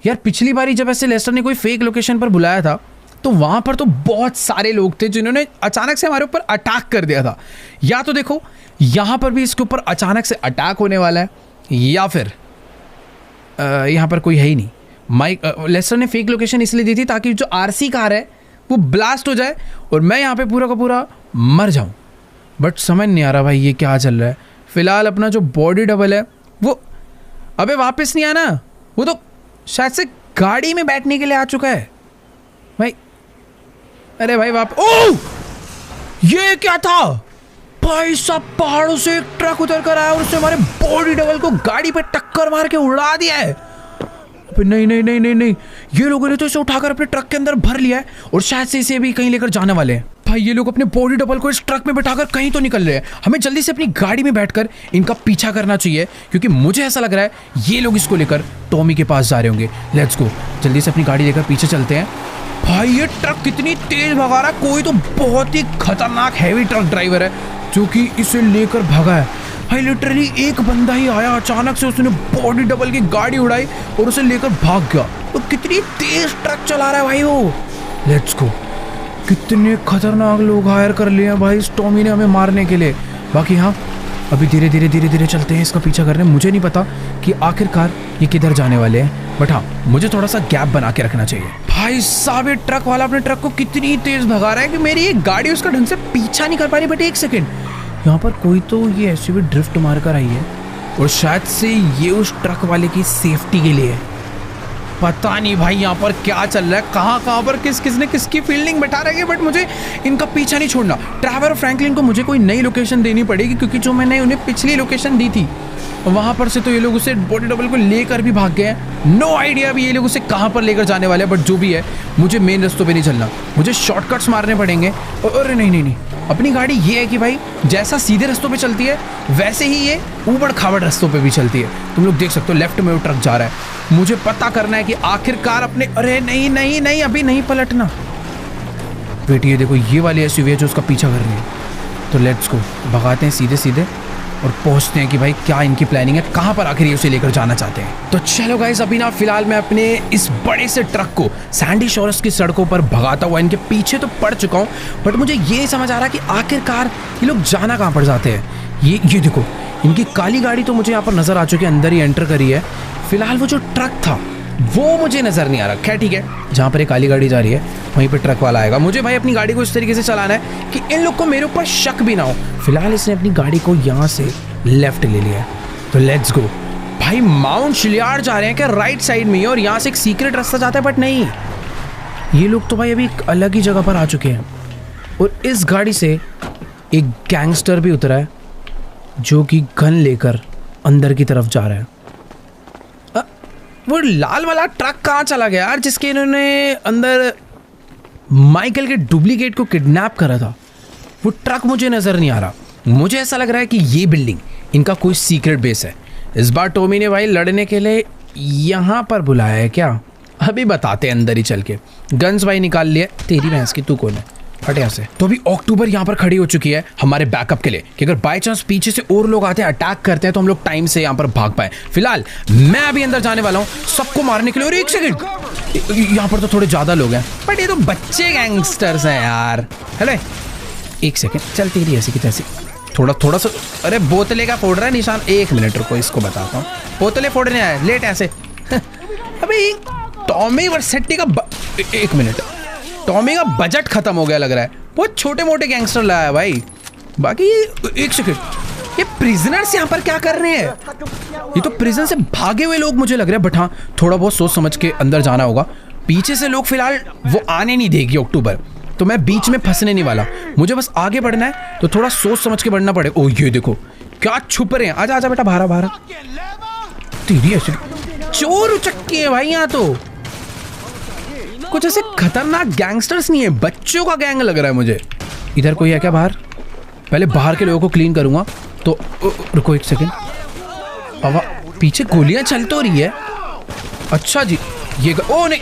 यार पिछली बारी जब ऐसे लेस्टर ने कोई फेक लोकेशन पर बुलाया था तो वहाँ पर तो बहुत सारे लोग थे जिन्होंने अचानक से हमारे ऊपर अटैक कर दिया था। या तो देखो यहाँ पर भी इसके ऊपर अचानक से अटैक होने वाला है, या फिर यहाँ पर कोई है ही नहीं। लेस्टर ने फेक लोकेशन इसलिए दी थी ताकि जो आरसी कार है वो ब्लास्ट हो जाए और मैं यहाँ पे पूरा का पूरा मर जाऊँ। बट समझ नहीं आ रहा भाई ये क्या चल रहा है। फिलहाल अपना जो बॉडी डबल है वो अबे वापस नहीं आना, वो तो शायद से गाड़ी में बैठने के लिए आ चुका है भाई। अरे भाई ओह, ये क्या था भाई साहब? पहाड़ों से एक ट्रक उतर कर आया और उसने हमारे बॉडी डबल को गाड़ी पे टक्कर मार के उड़ा दिया है। नहीं नहीं नहीं नहीं नहीं, ये लोगों ने तो इसे उठाकर अपने ट्रक के अंदर भर लिया है और शायद से इसे भी कहीं लेकर जाने वाले हैं। भाई ये लोग अपने बॉडी डबल को इस ट्रक में बैठाकर कहीं तो निकल रहे हैं। हमें जल्दी से अपनी गाड़ी में बैठकर इनका पीछा करना चाहिए, क्योंकि मुझे ऐसा लग रहा है ये लोग इसको लेकर टॉमी के पास जा रहे होंगे। लेट्स गो, जल्दी से अपनी गाड़ी लेकर पीछे चलते हैं। भाई ये ट्रक कितनी तेज भगा रहा है, कोई तो बहुत ही खतरनाक हैवी ट्रक ड्राइवर है जो कि इसे लेकर भागा है। भाई लिटरली एक बंदा ही आया अचानक से, उसने बॉडी डबल की गाड़ी उड़ाई और उसे लेकर भाग गया। तो कितनी तेज ट्रक चला रहा है भाई वो। लेट्स गो, कितने खतरनाक लोग हायर कर लिए हैं भाई इस टॉमी ने हमें मारने के लिए। बाकी हाँ, अभी धीरे धीरे धीरे धीरे चलते हैं, इसका पीछा कर रहे हैं। मुझे नहीं पता कि आखिरकार ये किधर जाने वाले हैं, बट हाँ मुझे थोड़ा सा गैप बना के रखना चाहिए। भाई साहब ये ट्रक वाला अपने ट्रक को कितनी तेज भगा रहा है कि मेरी एक गाड़ी उसका ढंग से पीछा नहीं कर पा रही। बट एक सेकेंड, यहाँ पर कोई तो ये एसयूवी ड्रिफ्ट मार कर आई है और शायद से ये उस ट्रक वाले की सेफ्टी के लिए है। पता नहीं भाई यहाँ पर क्या चल रहा है, कहाँ पर किसने किसकी फील्डिंग बैठा रही है, बट मुझे इनका पीछा नहीं छोड़ना। ट्रैवर और फ्रैंकलिन को मुझे कोई नई लोकेशन देनी पड़ेगी, क्योंकि जो मैंने उन्हें पिछली लोकेशन दी थी वहाँ पर से तो ये लोग उसे बॉडी डबल को लेकर भी भाग गए हैं। नो आइडिया अभी ये लोग उसे कहाँ पर लेकर जाने वाले हैं, बट जो भी है मुझे मेन रास्तों पे नहीं चलना, मुझे शॉर्टकट्स मारने पड़ेंगे। अरे नहीं, अपनी गाड़ी ये है कि भाई जैसा सीधे रास्तों पे चलती है वैसे ही ये ऊबड़ खाबड़ रास्तों पे भी चलती है। तुम लोग देख सकते हो लेफ्ट में वो ट्रक जा रहा है। मुझे पता करना है कि आखिरकार अपने, अरे नहीं अभी नहीं पलटना। वेट, ये देखो ये वाली एसयूवी है जो उसका पीछा कर रही है। तो लेट्स गो, भगाते हैं सीधे सीधे और पहुंचते हैं कि भाई क्या इनकी प्लानिंग है, कहाँ पर आखिर ये उसे लेकर जाना चाहते हैं। तो चलो गाइस, अभी ना फिलहाल मैं अपने इस बड़े से ट्रक को सैंडी शोर्स की सड़कों पर भगाता हुआ इनके पीछे तो पड़ चुका हूँ, बट मुझे ये नहीं समझ आ रहा कि आखिरकार ये लोग जाना कहाँ पर जाते हैं। ये देखो इनकी काली गाड़ी तो मुझे यहाँ पर नजर आ चुकी है, अंदर ही एंटर करी है। फिलहाल वो जो ट्रक था वो मुझे नजर नहीं आ रहा। खैर ठीक है, जहाँ पर एक काली गाड़ी जा रही है वहीं पर ट्रक वाला आएगा। मुझे भाई अपनी गाड़ी को इस तरीके से चलाना है कि इन लोग को मेरे ऊपर शक भी ना हो। फिलहाल इसने अपनी गाड़ी को यहाँ से लेफ्ट ले लिया, तो लेट्स गो। भाई माउंट शिलियार्ड जा रहे हैं क्या राइट साइड में, और यहाँ से एक सीक्रेट रास्ता जाता है, बट नहीं, ये लोग तो भाई अभी एक अलग ही जगह पर आ चुके हैं। और इस गाड़ी से एक गैंगस्टर भी उतरा है जो कि गन लेकर अंदर की तरफ जा रहा है। वो लाल वाला ट्रक कहाँ चला गया यार, जिसके इन्होंने अंदर माइकल के डुप्लीकेट को किडनैप करा था? वो ट्रक मुझे नजर नहीं आ रहा। मुझे ऐसा लग रहा है कि ये बिल्डिंग इनका कोई सीक्रेट बेस है। इस बार टॉमी ने भाई लड़ने के लिए यहाँ पर बुलाया है क्या? अभी बताते हैं अंदर ही चल के। गन्स भाई निकाल लिए। तेरी भैंस की, तू कौन है? हट यहाँ से। तो अभी अक्टूबर यहाँ पर खड़ी हो चुकी है हमारे बैकअप के लिए कि अगर बाय चांस पीछे से और लोग आते हैं, अटैक करते हैं, तो हम लोग टाइम से यहाँ पर भाग पाए। फिलहाल मैं अभी अंदर जाने वाला हूँ सबको मारने के लिए। और एक सेकंड, यहाँ पर तो थोड़े ज्यादा लोग हैं, बट ये तो बच्चे गैंगस्टर्स हैं यार। हेलो एक सेकंड, चल तेरी ऐसी की तैसी थोड़ा सा। अरे बोतले का फोड़ रहा है निशान। एक मिनट रुको, इसको बताता हूँ। बोतले फोड़ने आया लेट ऐसे। अबे टॉमी वर्सेटी का एक मिनट, टॉमी का बजट खत्म हो गया लग रहा है। बहुत छोटे मोटे गैंगस्टर लाया है भाई। बाकी एक सेकंड, ये प्रिजनर्स यहाँ पर क्या कर रहे हैं? ये तो प्रिजन से भागे हुए लोग मुझे लग रहे हैं, बट हाँ थोड़ा बहुत सोच समझ के अंदर जाना होगा। पीछे से लोग फिलहाल वो आने नहीं देगी अक्टूबर, तो मैं बीच में फंसने नहीं वाला। मुझे बस आगे बढ़ना है, तो थोड़ा सोच समझ के बढ़ना पड़ेगा। ओ ये देखो क्या छुप रहे हैं। आजा आजा बेटा, बाहर। तेरी ऐसे चोर उचक्के हैं भाई यहाँ तो। कुछ ऐसे खतरनाक गैंगस्टर्स नहीं है, बच्चों का गैंग लग रहा है मुझे। इधर कोई है क्या बाहर? पहले बाहर के लोगों को क्लीन करूंगा। तो रुको एक सेकेंड, अब पीछे गोलियां चल तो रही है। अच्छा जी, ये ओ नहीं,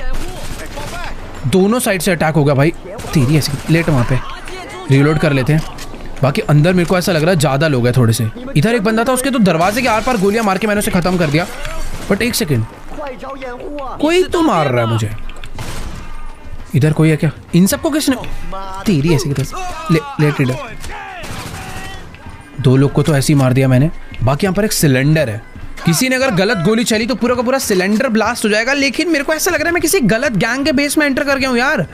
दोनों साइड से अटैक हो गया भाई। तेरी ऐसी लेट, वहाँ पे रिलोड कर लेते हैं। बाकी अंदर मेरे को ऐसा लग रहा है ज़्यादा लोग हैं थोड़े से। इधर एक बंदा था, उसके तो दरवाजे के आर पार गोलियां मार के मैंने उसे ख़त्म कर दिया। बट एक सेकेंड, कोई तो मार रहा है मुझे। इधर कोई है क्या? इन सबको किसने? तेरी ऐसी की लेट इधर। दो लोग को तो ऐसे ही मार दिया मैंने। बाकी यहाँ पर एक सिलेंडर है, किसी ने अगर गलत गोली चली तो पूरा का पूरा सिलेंडर ब्लास्ट हो जाएगा। लेकिन मेरे को ऐसा लग रहा है मैं किसी गलत गैंग के बेस में एंटर कर गया हूँ यार।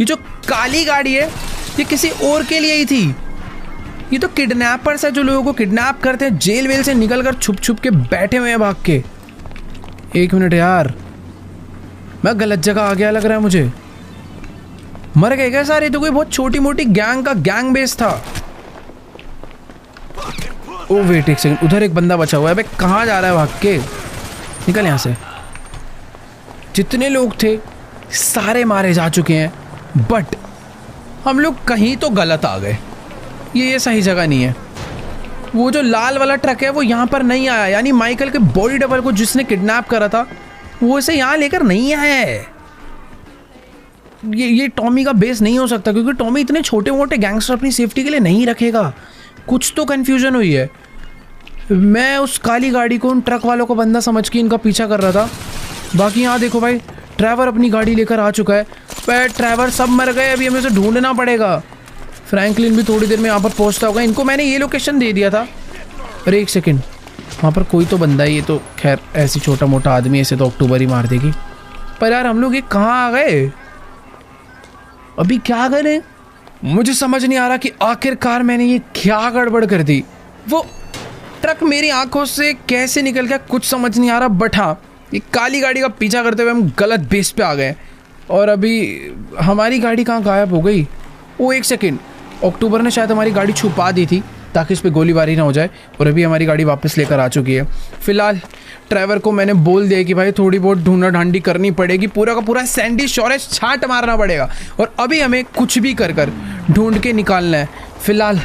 ये जो काली गाड़ी है ये किसी और के लिए ही थी। ये तो किडनैपर्स है जो लोगों को किडनैप करते हैं, जेल वेल से निकल कर छुप के बैठे हुए हैं भाग के। एक मिनट यार, मैं गलत जगह आ गया लग रहा है मुझे। मर गए क्या सारे? तो कोई बहुत छोटी मोटी गैंग का गैंग बेस था। ओ वेट एक सेकंड, उधर एक बंदा बचा हुआ है। अबे कहाँ जा रहा है भाग के? निकल यहाँ से। जितने लोग थे सारे मारे जा चुके हैं, बट हम लोग कहीं तो गलत आ गए। ये सही जगह नहीं है। वो जो लाल वाला ट्रक है वो यहाँ पर नहीं आया, यानी माइकल के बॉडी डबल को जिसने किडनैप करा था वो इसे यहाँ लेकर नहीं आया है। ये टॉमी का बेस नहीं हो सकता, क्योंकि टॉमी इतने छोटे मोटे गैंगस्टर अपनी सेफ्टी के लिए नहीं रखेगा। कुछ तो कन्फ्यूजन हुई है। मैं उस काली गाड़ी को उन ट्रक वालों को बंदा समझ के इनका पीछा कर रहा था। बाकी यहाँ देखो भाई, ट्रैवर अपनी गाड़ी लेकर आ चुका है। पर ट्रैवर सब मर गए, अभी हमें उसे ढूंढना पड़ेगा। फ्रैंकलिन भी थोड़ी देर में यहाँ पर पहुँचता होगा। इनको मैंने ये लोकेशन दे दिया था, अरे एक सेकेंड, वहाँ पर कोई तो बंदा है। ये तो खैर ऐसी छोटा मोटा आदमी, ऐसे तो अक्टूबर ही मार देगी। पर यार हम लोग ये कहाँ आ गए? अभी क्या करें? मुझे समझ नहीं आ रहा कि आखिरकार मैंने ये क्या गड़बड़ कर दी। वो ट्रक मेरी आंखों से कैसे निकल गया कुछ समझ नहीं आ रहा। बट हाँ, ये काली गाड़ी का पीछा करते हुए हम गलत बेस पे आ गए और अभी हमारी गाड़ी कहाँ गायब हो गई? वो एक सेकेंड, अक्टूबर ने शायद हमारी गाड़ी छुपा दी थी ताकि इस पर गोलीबारी ना हो जाए और अभी हमारी गाड़ी वापस लेकर आ चुकी है। फिलहाल ड्राइवर को मैंने बोल दिया कि भाई थोड़ी बहुत ढूंढा ढांडी करनी पड़ेगी, पूरा का पूरा सैंडी शोरेज छांट मारना पड़ेगा और अभी हमें कुछ भी कर कर ढूंढ के निकालना है। फिलहाल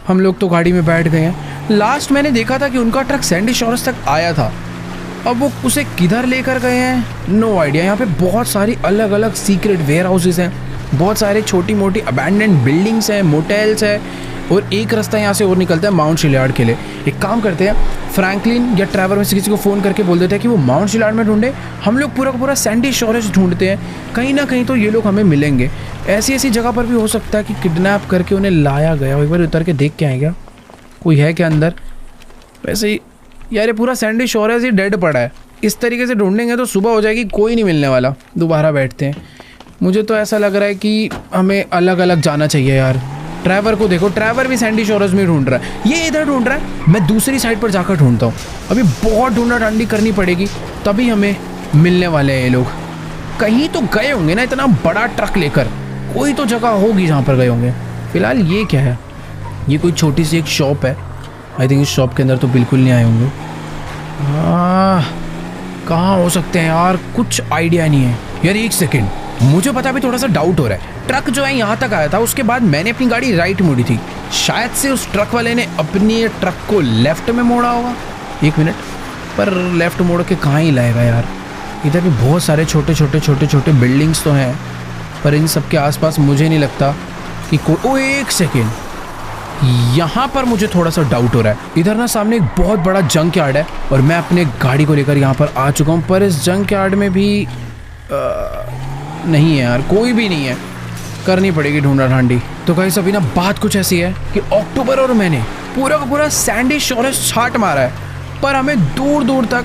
हम लोग तो गाड़ी में बैठ गए हैं। लास्ट मैंने देखा था कि उनका ट्रक सैंडी शोरेज तक आया था, अब वो उसे किधर लेकर गए हैं नो आइडिया। यहाँ पे बहुत सारी अलग अलग सीक्रेट वेयर हाउसेज हैं, बहुत सारे छोटी मोटी अबैंडन्ड बिल्डिंग्स हैं, मोटेल्स है और एक रास्ता यहाँ से और निकलता है माउंट शिलयार्ड के लिए। एक काम करते हैं, फ्रैंकलिन या ट्रैवर में से किसी को फ़ोन करके बोल देते हैं कि वो माउंट शिलयार्ड में ढूंढे, हम लोग पूरा का पूरा सैंडी शोरेज ढूंढते हैं। कहीं ना कहीं तो ये लोग हमें मिलेंगे। ऐसी ऐसी जगह पर भी हो सकता है कि किडनैप करके उन्हें लाया गया हो। एक बार उतर के देख के आए क्या कोई है क्या अंदर? वैसे ही यार ये पूरा सैंडी शोरेज ही डेड पड़ा है। इस तरीके से ढूंढेंगे तो सुबह हो जाएगी, कोई नहीं मिलने वाला। दोबारा बैठते हैं। मुझे तो ऐसा लग रहा है कि हमें अलग अलग जाना चाहिए यार। ड्राइवर को देखो, ड्राइवर भी सैंडी शोरेज में ढूंढ रहा है, ये इधर ढूंढ रहा है, मैं दूसरी साइड पर जाकर ढूंढता हूँ। अभी बहुत ढूंढा ढांडी करनी पड़ेगी तभी हमें मिलने वाले हैं ये लोग। कहीं तो गए होंगे ना, इतना बड़ा ट्रक लेकर कोई तो जगह होगी जहाँ पर गए होंगे। फिलहाल ये क्या है? ये कोई छोटी सी एक शॉप है। आई थिंक इस शॉप के अंदर तो बिल्कुल नहीं आए होंगे। कहाँ हो सकते हैं यार, कुछ आइडिया नहीं है यार। एक सेकेंड, मुझे पता भी थोड़ा सा डाउट हो रहा है। ट्रक जो है यहाँ तक आया था, उसके बाद मैंने अपनी गाड़ी राइट मोड़ी थी, शायद से उस ट्रक वाले ने अपनी ट्रक को लेफ्ट में मोड़ा होगा। एक मिनट, पर लेफ्ट मोड़ के कहाँ ही लाएगा यार? इधर भी बहुत सारे छोटे छोटे बिल्डिंग्स तो हैं, पर इन सब के आसपास मुझे नहीं लगता कि कोई। ओ एक सेकेंड, यहाँ पर मुझे थोड़ा सा डाउट हो रहा है। इधर ना सामने एक बहुत बड़ा जंक यार्ड है और मैं अपने गाड़ी को लेकर यहाँ पर आ चुका हूँ, पर इस जंक यार्ड में भी नहीं है यार, कोई भी नहीं है। करनी पड़ेगी ढूंढा ढांडी। तो गाइस अभी ना बात कुछ ऐसी है कि अक्टूबर और मैंने पूरा का पूरा सैंडी शोरेज छाट मारा है, पर हमें दूर दूर तक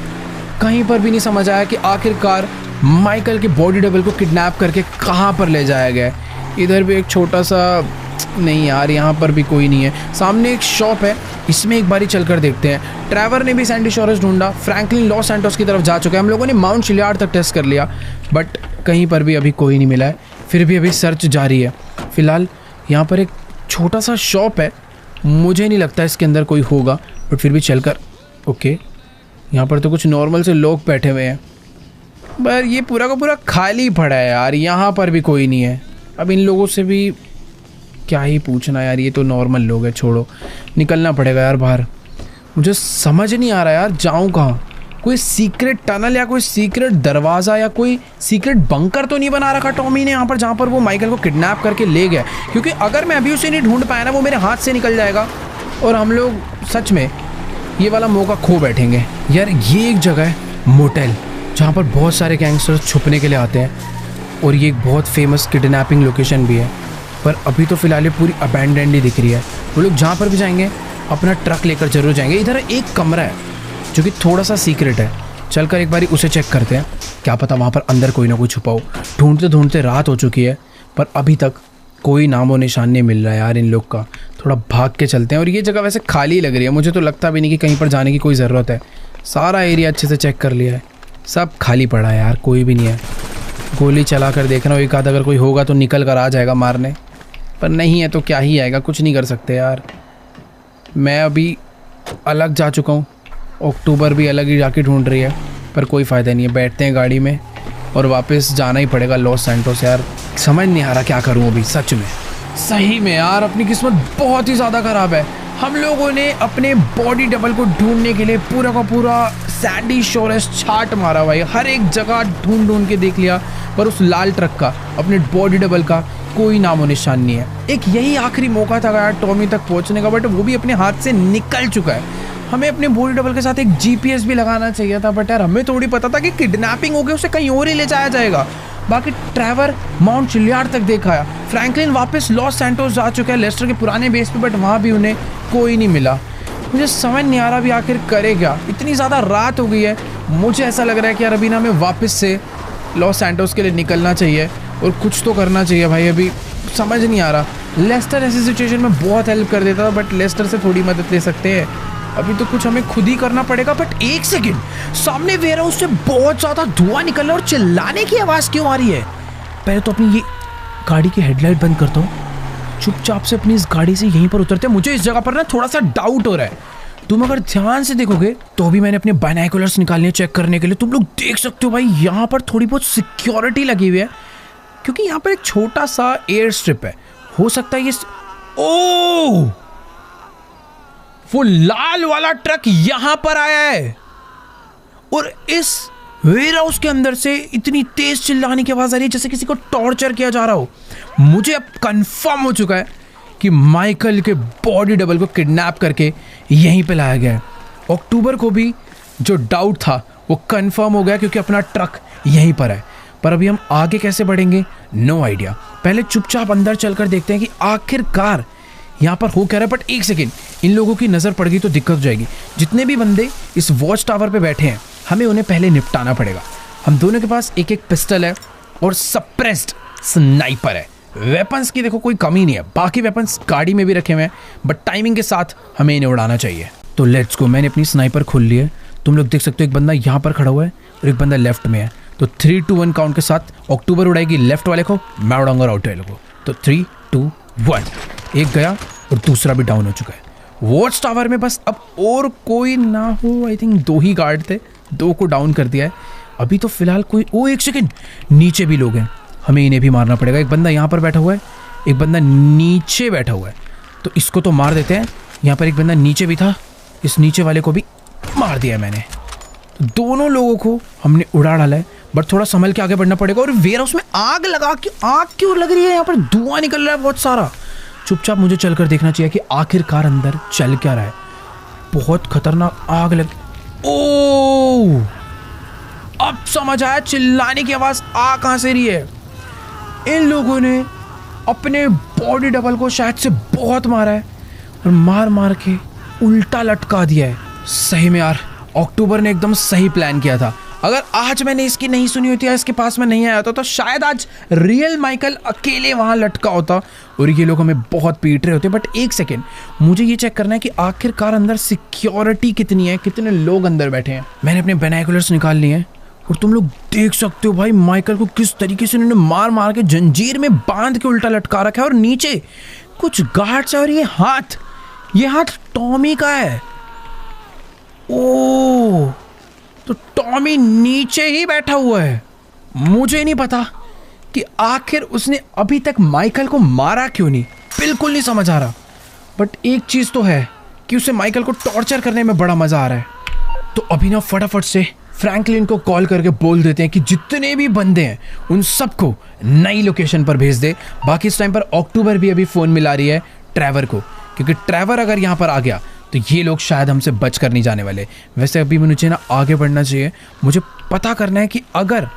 कहीं पर भी नहीं समझ आया कि आखिरकार माइकल के बॉडी डबल को किडनैप करके कहाँ पर ले जाया गया है। इधर भी एक छोटा सा, नहीं यार यहाँ पर भी कोई नहीं है। सामने एक शॉप है, इसमें एक बारी चलकर देखते हैं। ट्रैवर ने भी सैंडी शोरेज ढूंढा, फ्रैंकलिन लॉस सैंटोस की तरफ जा चुका है। हम लोगों ने माउंट शिलयार्ड तक टेस्ट कर लिया, बट कहीं पर भी अभी कोई नहीं मिला है। फिर भी अभी सर्च जारी है। फिलहाल यहाँ पर एक छोटा सा शॉप है, मुझे नहीं लगता इसके अंदर कोई होगा, बट फिर भी चलकर। ओके, यहाँ पर तो कुछ नॉर्मल से लोग बैठे हुए हैं, पर ये पूरा का पूरा खाली पड़ा है यार। यहाँ पर भी कोई नहीं है। अब इन लोगों से भी क्या ही पूछना यार, ये तो नॉर्मल लोग हैं। छोड़ो, निकलना पड़ेगा यार बाहर। मुझे समझ नहीं आ रहा यार जाऊँ कहाँ। कोई सीक्रेट टनल या कोई सीक्रेट दरवाज़ा या कोई सीक्रेट बंकर तो नहीं बना रखा टॉमी ने यहाँ पर, जहाँ पर वो माइकल को किडनैप करके ले गया? क्योंकि अगर मैं अभी उसे नहीं ढूंढ पाया ना, वो मेरे हाथ से निकल जाएगा और हम लोग सच में ये वाला मौका खो बैठेंगे। यार ये एक जगह है मोटेल, जहाँ पर बहुत सारे गैंगस्टर्स छुपने के लिए आते हैं और ये एक बहुत फेमस किडनैपिंग लोकेशन भी है, पर अभी तो फिलहाल ये पूरी अबैंडन्ड ही दिख रही है। वो लोग जहाँ पर भी जाएंगे अपना ट्रक लेकर जरूर जाएंगे। इधर एक कमरा है जो कि थोड़ा सा सीक्रेट है, चलकर एक बारी उसे चेक करते हैं। क्या पता वहाँ पर अंदर कोई ना कोई छुपा हो। ढूंढते ढूंढते रात हो चुकी है, पर अभी तक कोई नामो निशान नहीं मिल रहा है यार इन लोग का। थोड़ा भाग के चलते हैं। और ये जगह वैसे खाली लग रही है, मुझे तो लगता भी नहीं कि कहीं पर जाने की कोई ज़रूरत है। सारा एरिया अच्छे से चेक कर लिया है, सब खाली पड़ा है यार, कोई भी नहीं है। गोली चला कर देख रहा हूँ, एक आध अगर कोई होगा तो निकल कर आ जाएगा मारने, पर नहीं है तो क्या ही आएगा, कुछ नहीं कर सकते यार। मैं अभी अलग जा चुका हूँ, अक्टूबर भी अलग ही जाके ढूंढ रही है, पर कोई फ़ायदा नहीं है। बैठते हैं गाड़ी में और वापस जाना ही पड़ेगा लॉस सैंटोस। यार समझ नहीं आ रहा क्या करूँ अभी, सच में सही में यार अपनी किस्मत बहुत ही ज़्यादा ख़राब है। हम लोगों ने अपने बॉडी डबल को ढूंढने के लिए पूरा का पूरा सैंडी शोरेज छाट मारा भाई, हर एक जगह ढूंढ ढूंढ के देख लिया, पर उस लाल ट्रक का, अपने बॉडी डबल का कोई नामो निशान नहीं है। एक यही आखिरी मौका था यार टॉमी तक पहुंचने का, बट वो भी अपने हाथ से निकल चुका है। हमें अपने बॉडी डबल के साथ एक जीपीएस भी लगाना चाहिए था, बट यार हमें थोड़ी पता था कि किडनैपिंग हो गई, उसे कहीं और ही ले जाया जाएगा। बाकी ट्रैवर माउंट शिलयार्ड तक देखा है, फ्रैंकलिन वापस लॉस सैंटोस जा चुका है लेस्टर के पुराने बेस पे, बट वहाँ भी उन्हें कोई नहीं मिला। मुझे समझ नहीं आ रहा अभी आखिर करे क्या। इतनी ज़्यादा रात हो गई है, मुझे ऐसा लग रहा है कि यार अभी ना हमें वापस से लॉस सैंटोस के लिए निकलना चाहिए और कुछ तो करना चाहिए भाई। अभी समझ नहीं आ रहा। लेस्टर ऐसी सिचुएशन में बहुत हेल्प कर देता था, बट लेस्टर से थोड़ी मदद ले सकते हैं। अभी तो कुछ हमें खुद ही करना पड़ेगा। बट एक सेकेंड, सामने वेयर हाउस से बहुत ज़्यादा धुआं निकल रहा है और चिल्लाने की आवाज़ क्यों आ रही है? पहले तो अपनी ये गाड़ी की हेडलाइट बंद करता हूँ, चुपचाप से अपनी इस गाड़ी से यहीं पर उतरते हैं। मुझे इस जगह पर ना थोड़ा सा डाउट हो रहा है। तुम अगर ध्यान से देखोगे तो अभी मैंने अपने बाइनोकुलर्स निकालने चेक करने के लिए, तुम लोग देख सकते हो भाई यहाँ पर थोड़ी बहुत सिक्योरिटी लगी हुई है, क्योंकि यहाँ पर एक छोटा सा एयर स्ट्रिप है। हो सकता है ये ओह, वो लाल वाला ट्रक यहां पर आया है और इस वेयर हाउस के अंदर से इतनी तेज चिल्लाने की आवाज आ रही है जैसे किसी को टॉर्चर किया जा रहा हो। मुझे अब कंफर्म हो चुका है कि माइकल के बॉडी डबल को किडनैप करके यहीं पे लाया गया है। अक्टूबर को भी जो डाउट था वो कंफर्म हो गया, क्योंकि अपना ट्रक यहीं पर है। पर अभी हम आगे कैसे बढ़ेंगे, नो आइडिया। पहले चुपचाप अंदर चलकर देखते हैं कि आखिरकार यहाँ पर हो क्या रहा है। बट एक सेकेंड, इन लोगों की नज़र पड़ गई तो दिक्कत हो जाएगी। जितने भी बंदे इस वॉच टावर पे बैठे हैं, हमें उन्हें पहले निपटाना पड़ेगा। हम दोनों के पास एक एक पिस्टल है और सप्रेस्ड स्नाइपर है। वेपन्स की देखो कोई कमी नहीं है, बाकी वेपन्स गाड़ी में भी रखे हुए हैं, बट टाइमिंग के साथ हमें इन्हें उड़ाना चाहिए। तो लेट्स गो। मैंने अपनी स्नाइपर खोल ली है। तुम लोग देख सकते हो एक बंदा यहाँ पर खड़ा हुआ है और एक बंदा लेफ्ट में है। तो 3, 2, 1 काउंट के साथ अक्टूबर उड़ाएगी लेफ्ट वाले को, मैं उड़ाऊंगा राइट वाले को। तो 3, 2, 1, एक गया और दूसरा भी डाउन हो चुका है। वॉच टावर में बस अब और कोई ना हो। आई थिंक 2 ही गार्ड थे, 2 को डाउन कर दिया है अभी तो फिलहाल कोई। ओ एक सेकेंड, नीचे भी लोग हैं, हमें इन्हें भी मारना पड़ेगा। एक बंदा यहाँ पर बैठा हुआ है, एक बंदा नीचे बैठा हुआ है, तो इसको तो मार देते हैं। यहाँ पर एक बंदा नीचे भी था, इस नीचे वाले को भी मार दिया मैंने। तो दोनों लोगों को हमने उड़ा डाला है, बट थोड़ा संभल के आगे बढ़ना पड़ेगा। और वेयर हाउस में आग लगा के, आग क्यों लग रही है? यहाँ पर धुआं निकल रहा है बहुत सारा। चुपचाप मुझे चलकर देखना चाहिए कि आखिरकार अंदर चल क्या रहा है। बहुत खतरनाक आग लग। ओह, अब समझ आया चिल्लाने की आवाज आ कहां से रही है। इन लोगों ने अपने बॉडी डबल को शायद से बहुत मारा है और मार मार के उल्टा लटका दिया है। सही में यार, अक्टूबर ने एकदम सही प्लान किया था। अगर आज मैंने इसकी नहीं सुनी होती या इसके पास में नहीं आया था तो शायद आज रियल माइकल अकेले वहां लटका होता और ये लोग हमें बहुत पीट रहे होते। बट एक सेकेंड, मुझे ये चेक करना है कि आखिरकार अंदर सिक्योरिटी कितनी है, कितने लोग अंदर बैठे हैं। मैंने अपने बाइनोकुलर्स निकाल लिए हैं और तुम लोग देख सकते हो भाई माइकल को किस तरीके से उन्होंने मार मार के जंजीर में बांध के उल्टा लटका रखा है। और नीचे कुछ गार्ड्स है और ये हाथ टॉमी का है। ओह, तो टॉमी नीचे ही बैठा हुआ है। मुझे नहीं पता कि आखिर उसने अभी तक माइकल को मारा क्यों नहीं, बिल्कुल नहीं समझ आ रहा। बट एक चीज तो है कि उसे माइकल को टॉर्चर करने में बड़ा मजा आ रहा है। तो अभी ना फटाफट से फ्रैंकलिन को कॉल करके बोल देते हैं कि जितने भी बंदे हैं उन सबको नई लोकेशन पर भेज दे। बाकी इस टाइम पर अक्टूबर भी अभी फ़ोन मिला रही है ट्रेवर को, क्योंकि ट्रेवर अगर यहाँ पर आ गया तो ये लोग शायद हमसे बच कर नहीं जाने वाले। वैसे अभी मुझे ना आगे बढ़ना चाहिए। मुझे पता करना है कि अगर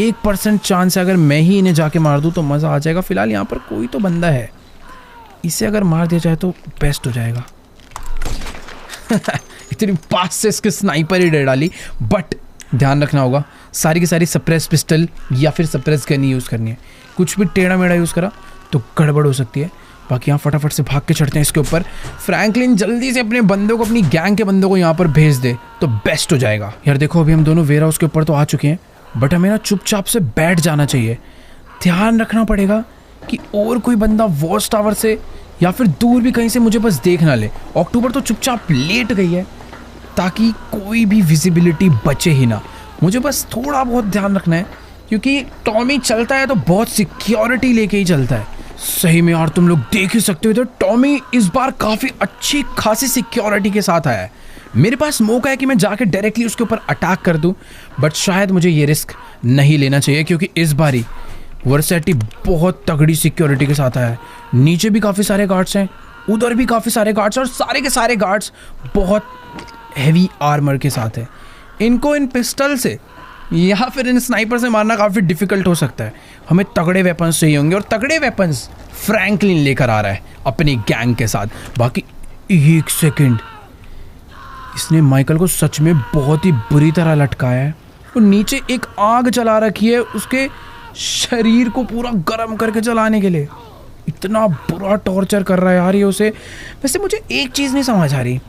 1% चांस है, अगर मैं ही इन्हें जाके मार दूँ तो मज़ा आ जाएगा। फिलहाल यहाँ पर कोई तो बंदा है, इसे अगर मार दिया जाए तो बेस्ट हो जाएगा। इतनी पास से इसके स्नाइपर ही डर डाली। बट ध्यान रखना होगा, सारी की सारी सप्रेस पिस्टल या फिर सप्रेस गन यूज़ करनी है। कुछ भी टेढ़ा मेढ़ा यूज़ करा तो गड़बड़ हो सकती है। बाकी यहाँ फटाफट से भाग के चढ़ते हैं इसके ऊपर। फ्रैंकलिन जल्दी से अपने बंदों को, अपनी गैंग के बंदों को यहाँ पर भेज दे तो बेस्ट हो जाएगा। यार देखो, अभी हम दोनों वेयर हाउस के ऊपर तो आ चुके हैं, बट हमें ना चुपचाप से बैठ जाना चाहिए। ध्यान रखना पड़ेगा कि और कोई बंदा वॉच टावर से या फिर दूर भी कहीं से मुझे बस देख ना ले। अक्टूबर तो चुपचाप लेट गई है ताकि कोई भी विजिबिलिटी बचे ही ना। मुझे बस थोड़ा बहुत ध्यान रखना है, क्योंकि टॉमी चलता है तो बहुत सिक्योरिटी लेके ही चलता है। सही में यार, तुम लोग देख ही सकते हो तो टॉमी इस बार काफ़ी अच्छी खासी सिक्योरिटी के साथ आया है। मेरे पास मौका है कि मैं जाके डायरेक्टली उसके ऊपर अटैक कर दूं, बट शायद मुझे ये रिस्क नहीं लेना चाहिए, क्योंकि इस बारी वर्सेटी बहुत तगड़ी सिक्योरिटी के साथ आया है। नीचे भी काफ़ी सारे गार्ड्स हैं, उधर भी काफ़ी सारे गार्ड्स, और सारे के सारे गार्ड्स बहुत हैवी आर्मर के साथ है। इनको इन पिस्टल से या फिर इन स्नाइपर से मारना काफ़ी डिफिकल्ट हो सकता है। हमें तगड़े वेपन्स चाहिए होंगे, और तगड़े वेपन्स फ्रैंकलिन लेकर आ रहा है अपनी गैंग के साथ। बाकी एक सेकंड, इसने माइकल को सच में बहुत ही बुरी तरह लटकाया है और नीचे एक आग जला रखी है उसके शरीर को पूरा गर्म करके जलाने के लिए। इतना बुरा टॉर्चर कर रहा है यार ये उसे। वैसे मुझे एक चीज़ नहीं समझ आ रही,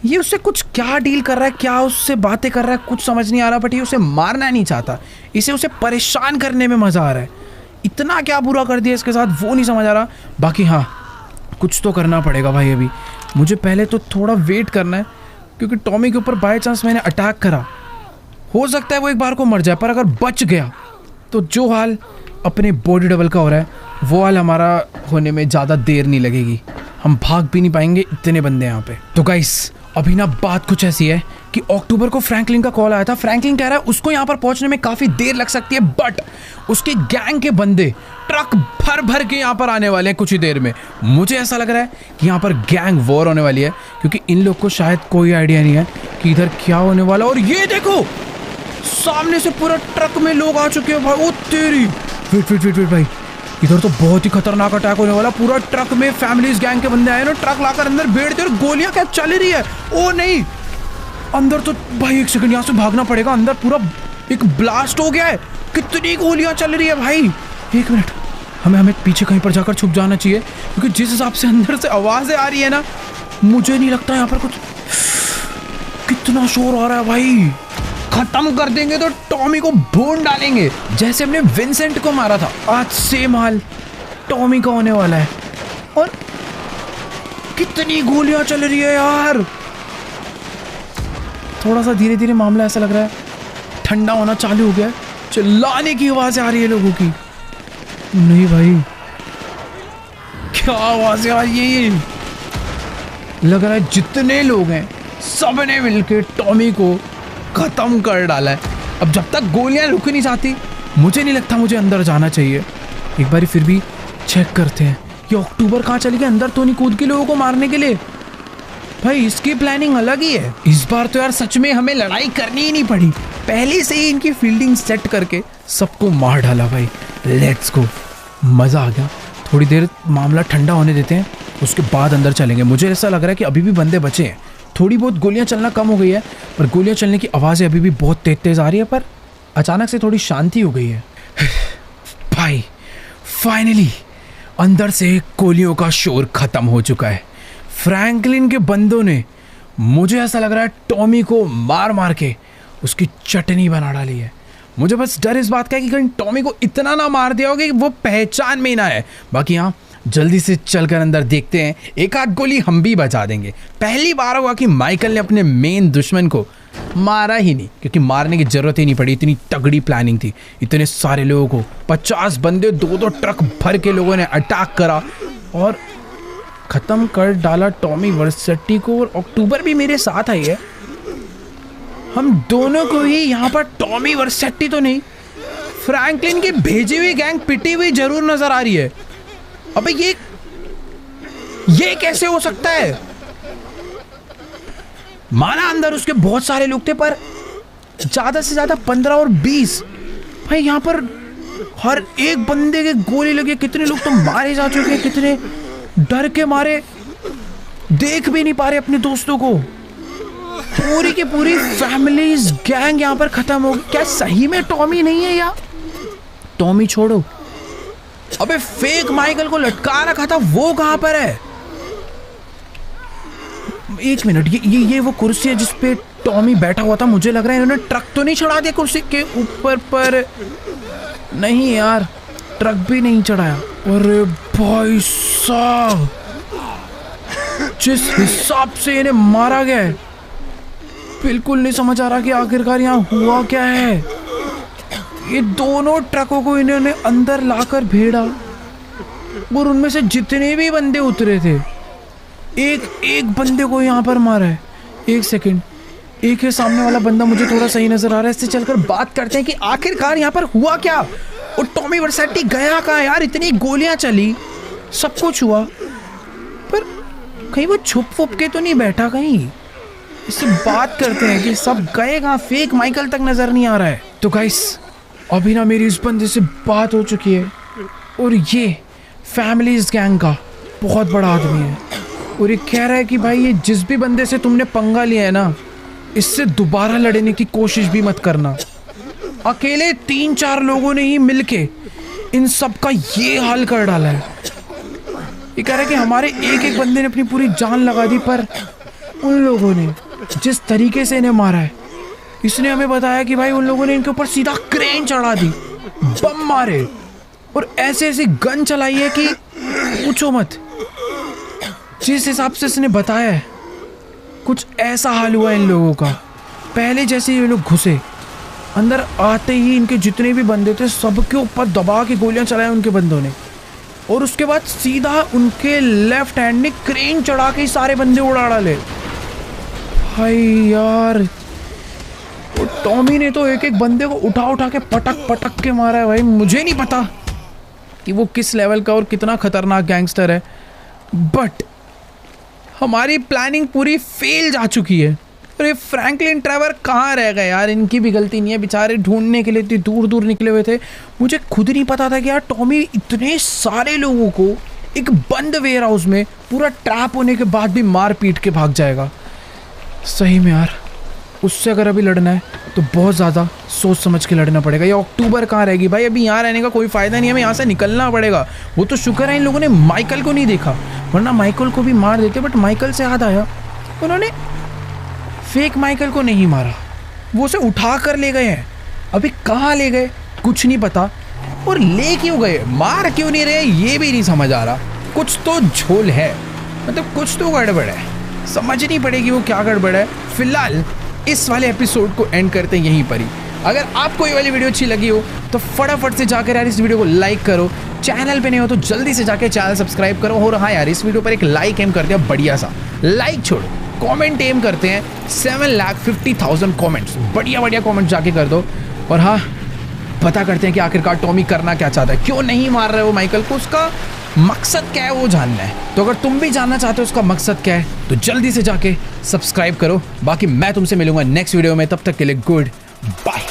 ये उससे कुछ क्या डील कर रहा है, क्या उससे बातें कर रहा है, कुछ समझ नहीं आ रहा। बट ये उसे मारना नहीं चाहता, इसे उसे परेशान करने में मज़ा आ रहा है। इतना क्या बुरा कर दिया इसके साथ वो नहीं समझ आ रहा। बाकी हाँ, कुछ तो करना पड़ेगा भाई। अभी मुझे पहले तो थोड़ा वेट करना है, क्योंकि टॉमी के ऊपर बाय चांस मैंने अटैक करा, हो सकता है वो एक बार को मर जाए, पर अगर बच गया तो जो हाल अपने बॉडी डबल का हो रहा है वो हाल हमारा होने में ज़्यादा देर नहीं लगेगी। हम भाग भी नहीं पाएंगे, इतने बंदे यहाँ पे। तो गाइस अभी ना बात कुछ ऐसी है कि अक्टूबर को फ्रैंकलिन का कॉल आया था। फ्रैंकलिन कह रहा है उसको यहाँ पर पहुँचने में काफ़ी देर लग सकती है, बट उसके गैंग के बंदे ट्रक भर भर के यहाँ पर आने वाले हैं कुछ ही देर में। मुझे ऐसा लग रहा है कि यहाँ पर गैंग वॉर होने वाली है, क्योंकि इन लोग को शायद कोई आइडिया नहीं है कि इधर क्या होने वाला। और ये देखो सामने से पूरा ट्रक में लोग आ चुके हैं भाई। ओ तेरी, वेट वेट वेट वेट भाई, इधर तो बहुत ही खतरनाक अटैक होने वाला। पूरा ट्रक में फैमिलीज गैंग के बंदे आए ना, ट्रक लाकर अंदर बैठते और गोलियां क्या चल रही है। ओ नहीं, अंदर तो भाई एक सेकंड यहाँ से भागना पड़ेगा। अंदर पूरा एक ब्लास्ट हो गया है, कितनी गोलियां चल रही है भाई। एक मिनट, हमें पीछे कहीं पर जाकर छुप जाना चाहिए, क्योंकि जिस हिसाब से अंदर से आवाजें आ रही है ना, मुझे नहीं लगता यहाँ पर कुछ। कितना शोर आ रहा है भाई। खत्म कर देंगे तो टॉमी को भून डालेंगे, जैसे हमने विंसेंट को मारा था। आज सेम हाल टॉमी का होने वाला है। और कितनी गोलियां चल रही है यार। थोड़ा सा धीरे धीरे मामला ऐसा लग रहा है ठंडा होना चालू हो गया है। चिल्लाने की आवाजें आ रही है लोगों की। नहीं भाई, क्या आवाजें आ रही है। ये लग रहा है जितने लोग हैं सबने मिलकर टॉमी को खत्म कर डाला है। अब जब तक गोलियां रुक नहीं जाती, मुझे नहीं लगता मुझे अंदर जाना चाहिए। एक बार फिर भी चेक करते हैं ये अक्टूबर कहाँ चली गई। अंदर तो नहीं कूद के लोगों को मारने के लिए। भाई इसकी प्लानिंग अलग ही है इस बार तो यार। सच में हमें लड़ाई करनी ही नहीं पड़ी, पहले से ही इनकी फील्डिंग सेट करके सबको मार डाला भाई। लेट्स गो, मज़ा आ गया। थोड़ी देर मामला ठंडा होने देते हैं, उसके बाद अंदर चलेंगे। मुझे ऐसा लग रहा है कि अभी भी बंदे बचे हैं। थोड़ी बहुत गोलियां चलना कम हो गई है, पर गोलियां चलने की आवाज़ें अभी भी बहुत तेज तेज आ रही है। पर अचानक से थोड़ी शांति हो गई है। भाई फाइनली अंदर से गोलियों का शोर खत्म हो चुका है। फ्रैंकलिन के बंदों ने, मुझे ऐसा लग रहा है, टॉमी को मार मार के उसकी चटनी बना डाली है। मुझे बस डर इस बात का है कि कहीं टॉमी को इतना ना मार दिया होगा कि वो पहचान में ही ना है। बाकी हाँ, जल्दी से चलकर अंदर देखते हैं, एक आध गोली हम भी बचा देंगे। पहली बार हुआ कि माइकल ने अपने मेन दुश्मन को मारा ही नहीं, क्योंकि मारने की जरूरत ही नहीं पड़ी। इतनी तगड़ी प्लानिंग थी, इतने सारे लोगों को, 50 बंदे, 2-2 ट्रक भर के लोगों ने अटैक करा और ख़त्म कर डाला टॉमी वर्सेटी को। और अक्टूबर भी मेरे साथ आई है। हम दोनों को ही यहाँ पर टॉमी वर्सेटी तो नहीं, फ्रैंकलिन की भेजी हुई गैंग पिटी हुई जरूर नजर आ रही है। अबे ये कैसे हो सकता है। माना अंदर उसके बहुत सारे लोग थे, पर ज्यादा से ज्यादा 15 और 20। भाई यहाँ पर हर एक बंदे के गोली लगी। कितने लोग तो मारे जा चुके हैं, कितने डर के मारे देख भी नहीं पा रहे अपने दोस्तों को। पूरी की पूरी फैमिलीज गैंग यहाँ पर खत्म हो गई। क्या सही में टॉमी नहीं है या टॉमी छोड़ो, अबे फेक माइकल को लटका रखा था वो कहां पर है। एक मिनट, ये वो कुर्सी है जिसपे टॉमी बैठा हुआ था। मुझे लग रहा है इन्होंने ट्रक तो नहीं चढ़ा दिया कुर्सी के ऊपर, पर नहीं यार, ट्रक भी नहीं चढ़ाया। अरे भाई साहब, जिस हिसाब से इन्हें मारा गया है, बिल्कुल नहीं समझ आ रहा कि आखिरकार यहाँ हुआ क्या है। ये दोनों ट्रकों को इन्होंने अंदर लाकर भेड़ा और उनमें से जितने भी बंदे उतरे थे, एक एक बंदे को यहाँ पर मारा है। एक सेकंड, एक है सामने वाला बंदा मुझे थोड़ा सही नजर आ रहा है। इससे चलकर बात करते हैं कि आखिरकार यहाँ पर हुआ क्या। और टॉमी वर्सेटी गया कहाँ यार। इतनी गोलियां चली, सब कुछ हुआ, पर कहीं वो छुप वुप के तो नहीं बैठा कहीं। इससे बात करते हैं कि सब गए कहाँ। फेक माइकल तक नजर नहीं आ रहा है। तो गाइस अभी ना मेरी इस बंदे से बात हो चुकी है, और ये फैमिलीज गैंग का बहुत बड़ा आदमी है, और ये कह रहा है कि भाई ये जिस भी बंदे से तुमने पंगा लिया है ना, इससे दोबारा लड़ने की कोशिश भी मत करना। अकेले 3-4 लोगों ने ही मिलके इन सब का ये हाल कर डाला है। ये कह रहा है कि हमारे एक बंदे ने अपनी पूरी जान लगा दी, पर उन लोगों ने जिस तरीके से इन्हें मारा है, इसने हमें बताया कि भाई उन लोगों ने इनके ऊपर सीधा क्रेन चढ़ा दी, बम मारे और ऐसे ऐसी गन चलाई है कि पूछो मत। जिस हिसाब से इसने बताया है, कुछ ऐसा हाल हुआ इन लोगों का। पहले जैसे ये लोग घुसे, अंदर आते ही इनके जितने भी बंदे थे सबके ऊपर दबा के गोलियां चलाई उनके बंदों ने, और उसके बाद सीधा उनके लेफ्ट हैंड ने क्रेन चढ़ा के सारे बंदे उड़ा डाले। भाई यार, टॉमी ने तो एक बंदे को उठा के पटक के मारा है। भाई मुझे नहीं पता कि वो किस लेवल का और कितना खतरनाक गैंगस्टर है, बट हमारी प्लानिंग पूरी फेल जा चुकी है। अरे फ्रैंकलिन ट्रेवर कहाँ रह गए यार? इनकी भी गलती नहीं है, बेचारे ढूंढने के लिए इतनी दूर दूर निकले हुए थे। मुझे खुद नहीं पता था कि यार टॉमी इतने सारे लोगों को एक बंद वेयर हाउस में पूरा ट्रैप होने के बाद भी मार पीट के भाग जाएगा। सही में यार, उससे अगर अभी लड़ना है तो बहुत ज़्यादा सोच समझ के लड़ना पड़ेगा। ये अक्टूबर कहाँ रहेगी भाई? अभी यहाँ रहने का कोई फ़ायदा नहीं है, हमें यहाँ से निकलना पड़ेगा। वो तो शुक्र है इन लोगों ने माइकल को नहीं देखा, वरना माइकल को भी मार देते। बट माइकल से याद आया, उन्होंने फेक माइकल को नहीं मारा, वो उसे उठा कर ले गए हैं। अभी कहाँ ले गए कुछ नहीं पता, और ले क्यों गए, मार क्यों नहीं रहे, ये भी नहीं समझ आ रहा। कुछ तो झोल है, मतलब कुछ तो गड़बड़ है, समझनी पड़ेगी वो क्या गड़बड़ है। फिलहाल इस वाले एपिसोड को एंड करते हैं यहीं पर ही। अगर आपको ये वाली वीडियो अच्छी लगी हो तो फटाफट से जाकर यार इस वीडियो को लाइक करो। चैनल पे नहीं हो तो जल्दी से जाकर चैनल सब्सक्राइब करो। और हाँ यार, इस वीडियो पर एक लाइक एम करते हैं, बढ़िया सा लाइक छोड़ो, कमेंट एम करते हैं 7,50,000 कमेंट्स, बढ़िया बढ़िया कमेंट जाके कर दो। और हाँ, पता करते हैं कि आखिरकार टॉमी करना क्या चाहता है, क्यों नहीं मार रहे हो माइकल को, उसका मकसद क्या है वो जानना है। तो अगर तुम भी जानना चाहते हो उसका मकसद क्या है तो जल्दी से जाके सब्सक्राइब करो। बाकी मैं तुमसे मिलूंगा नेक्स्ट वीडियो में, तब तक के लिए गुड बाय।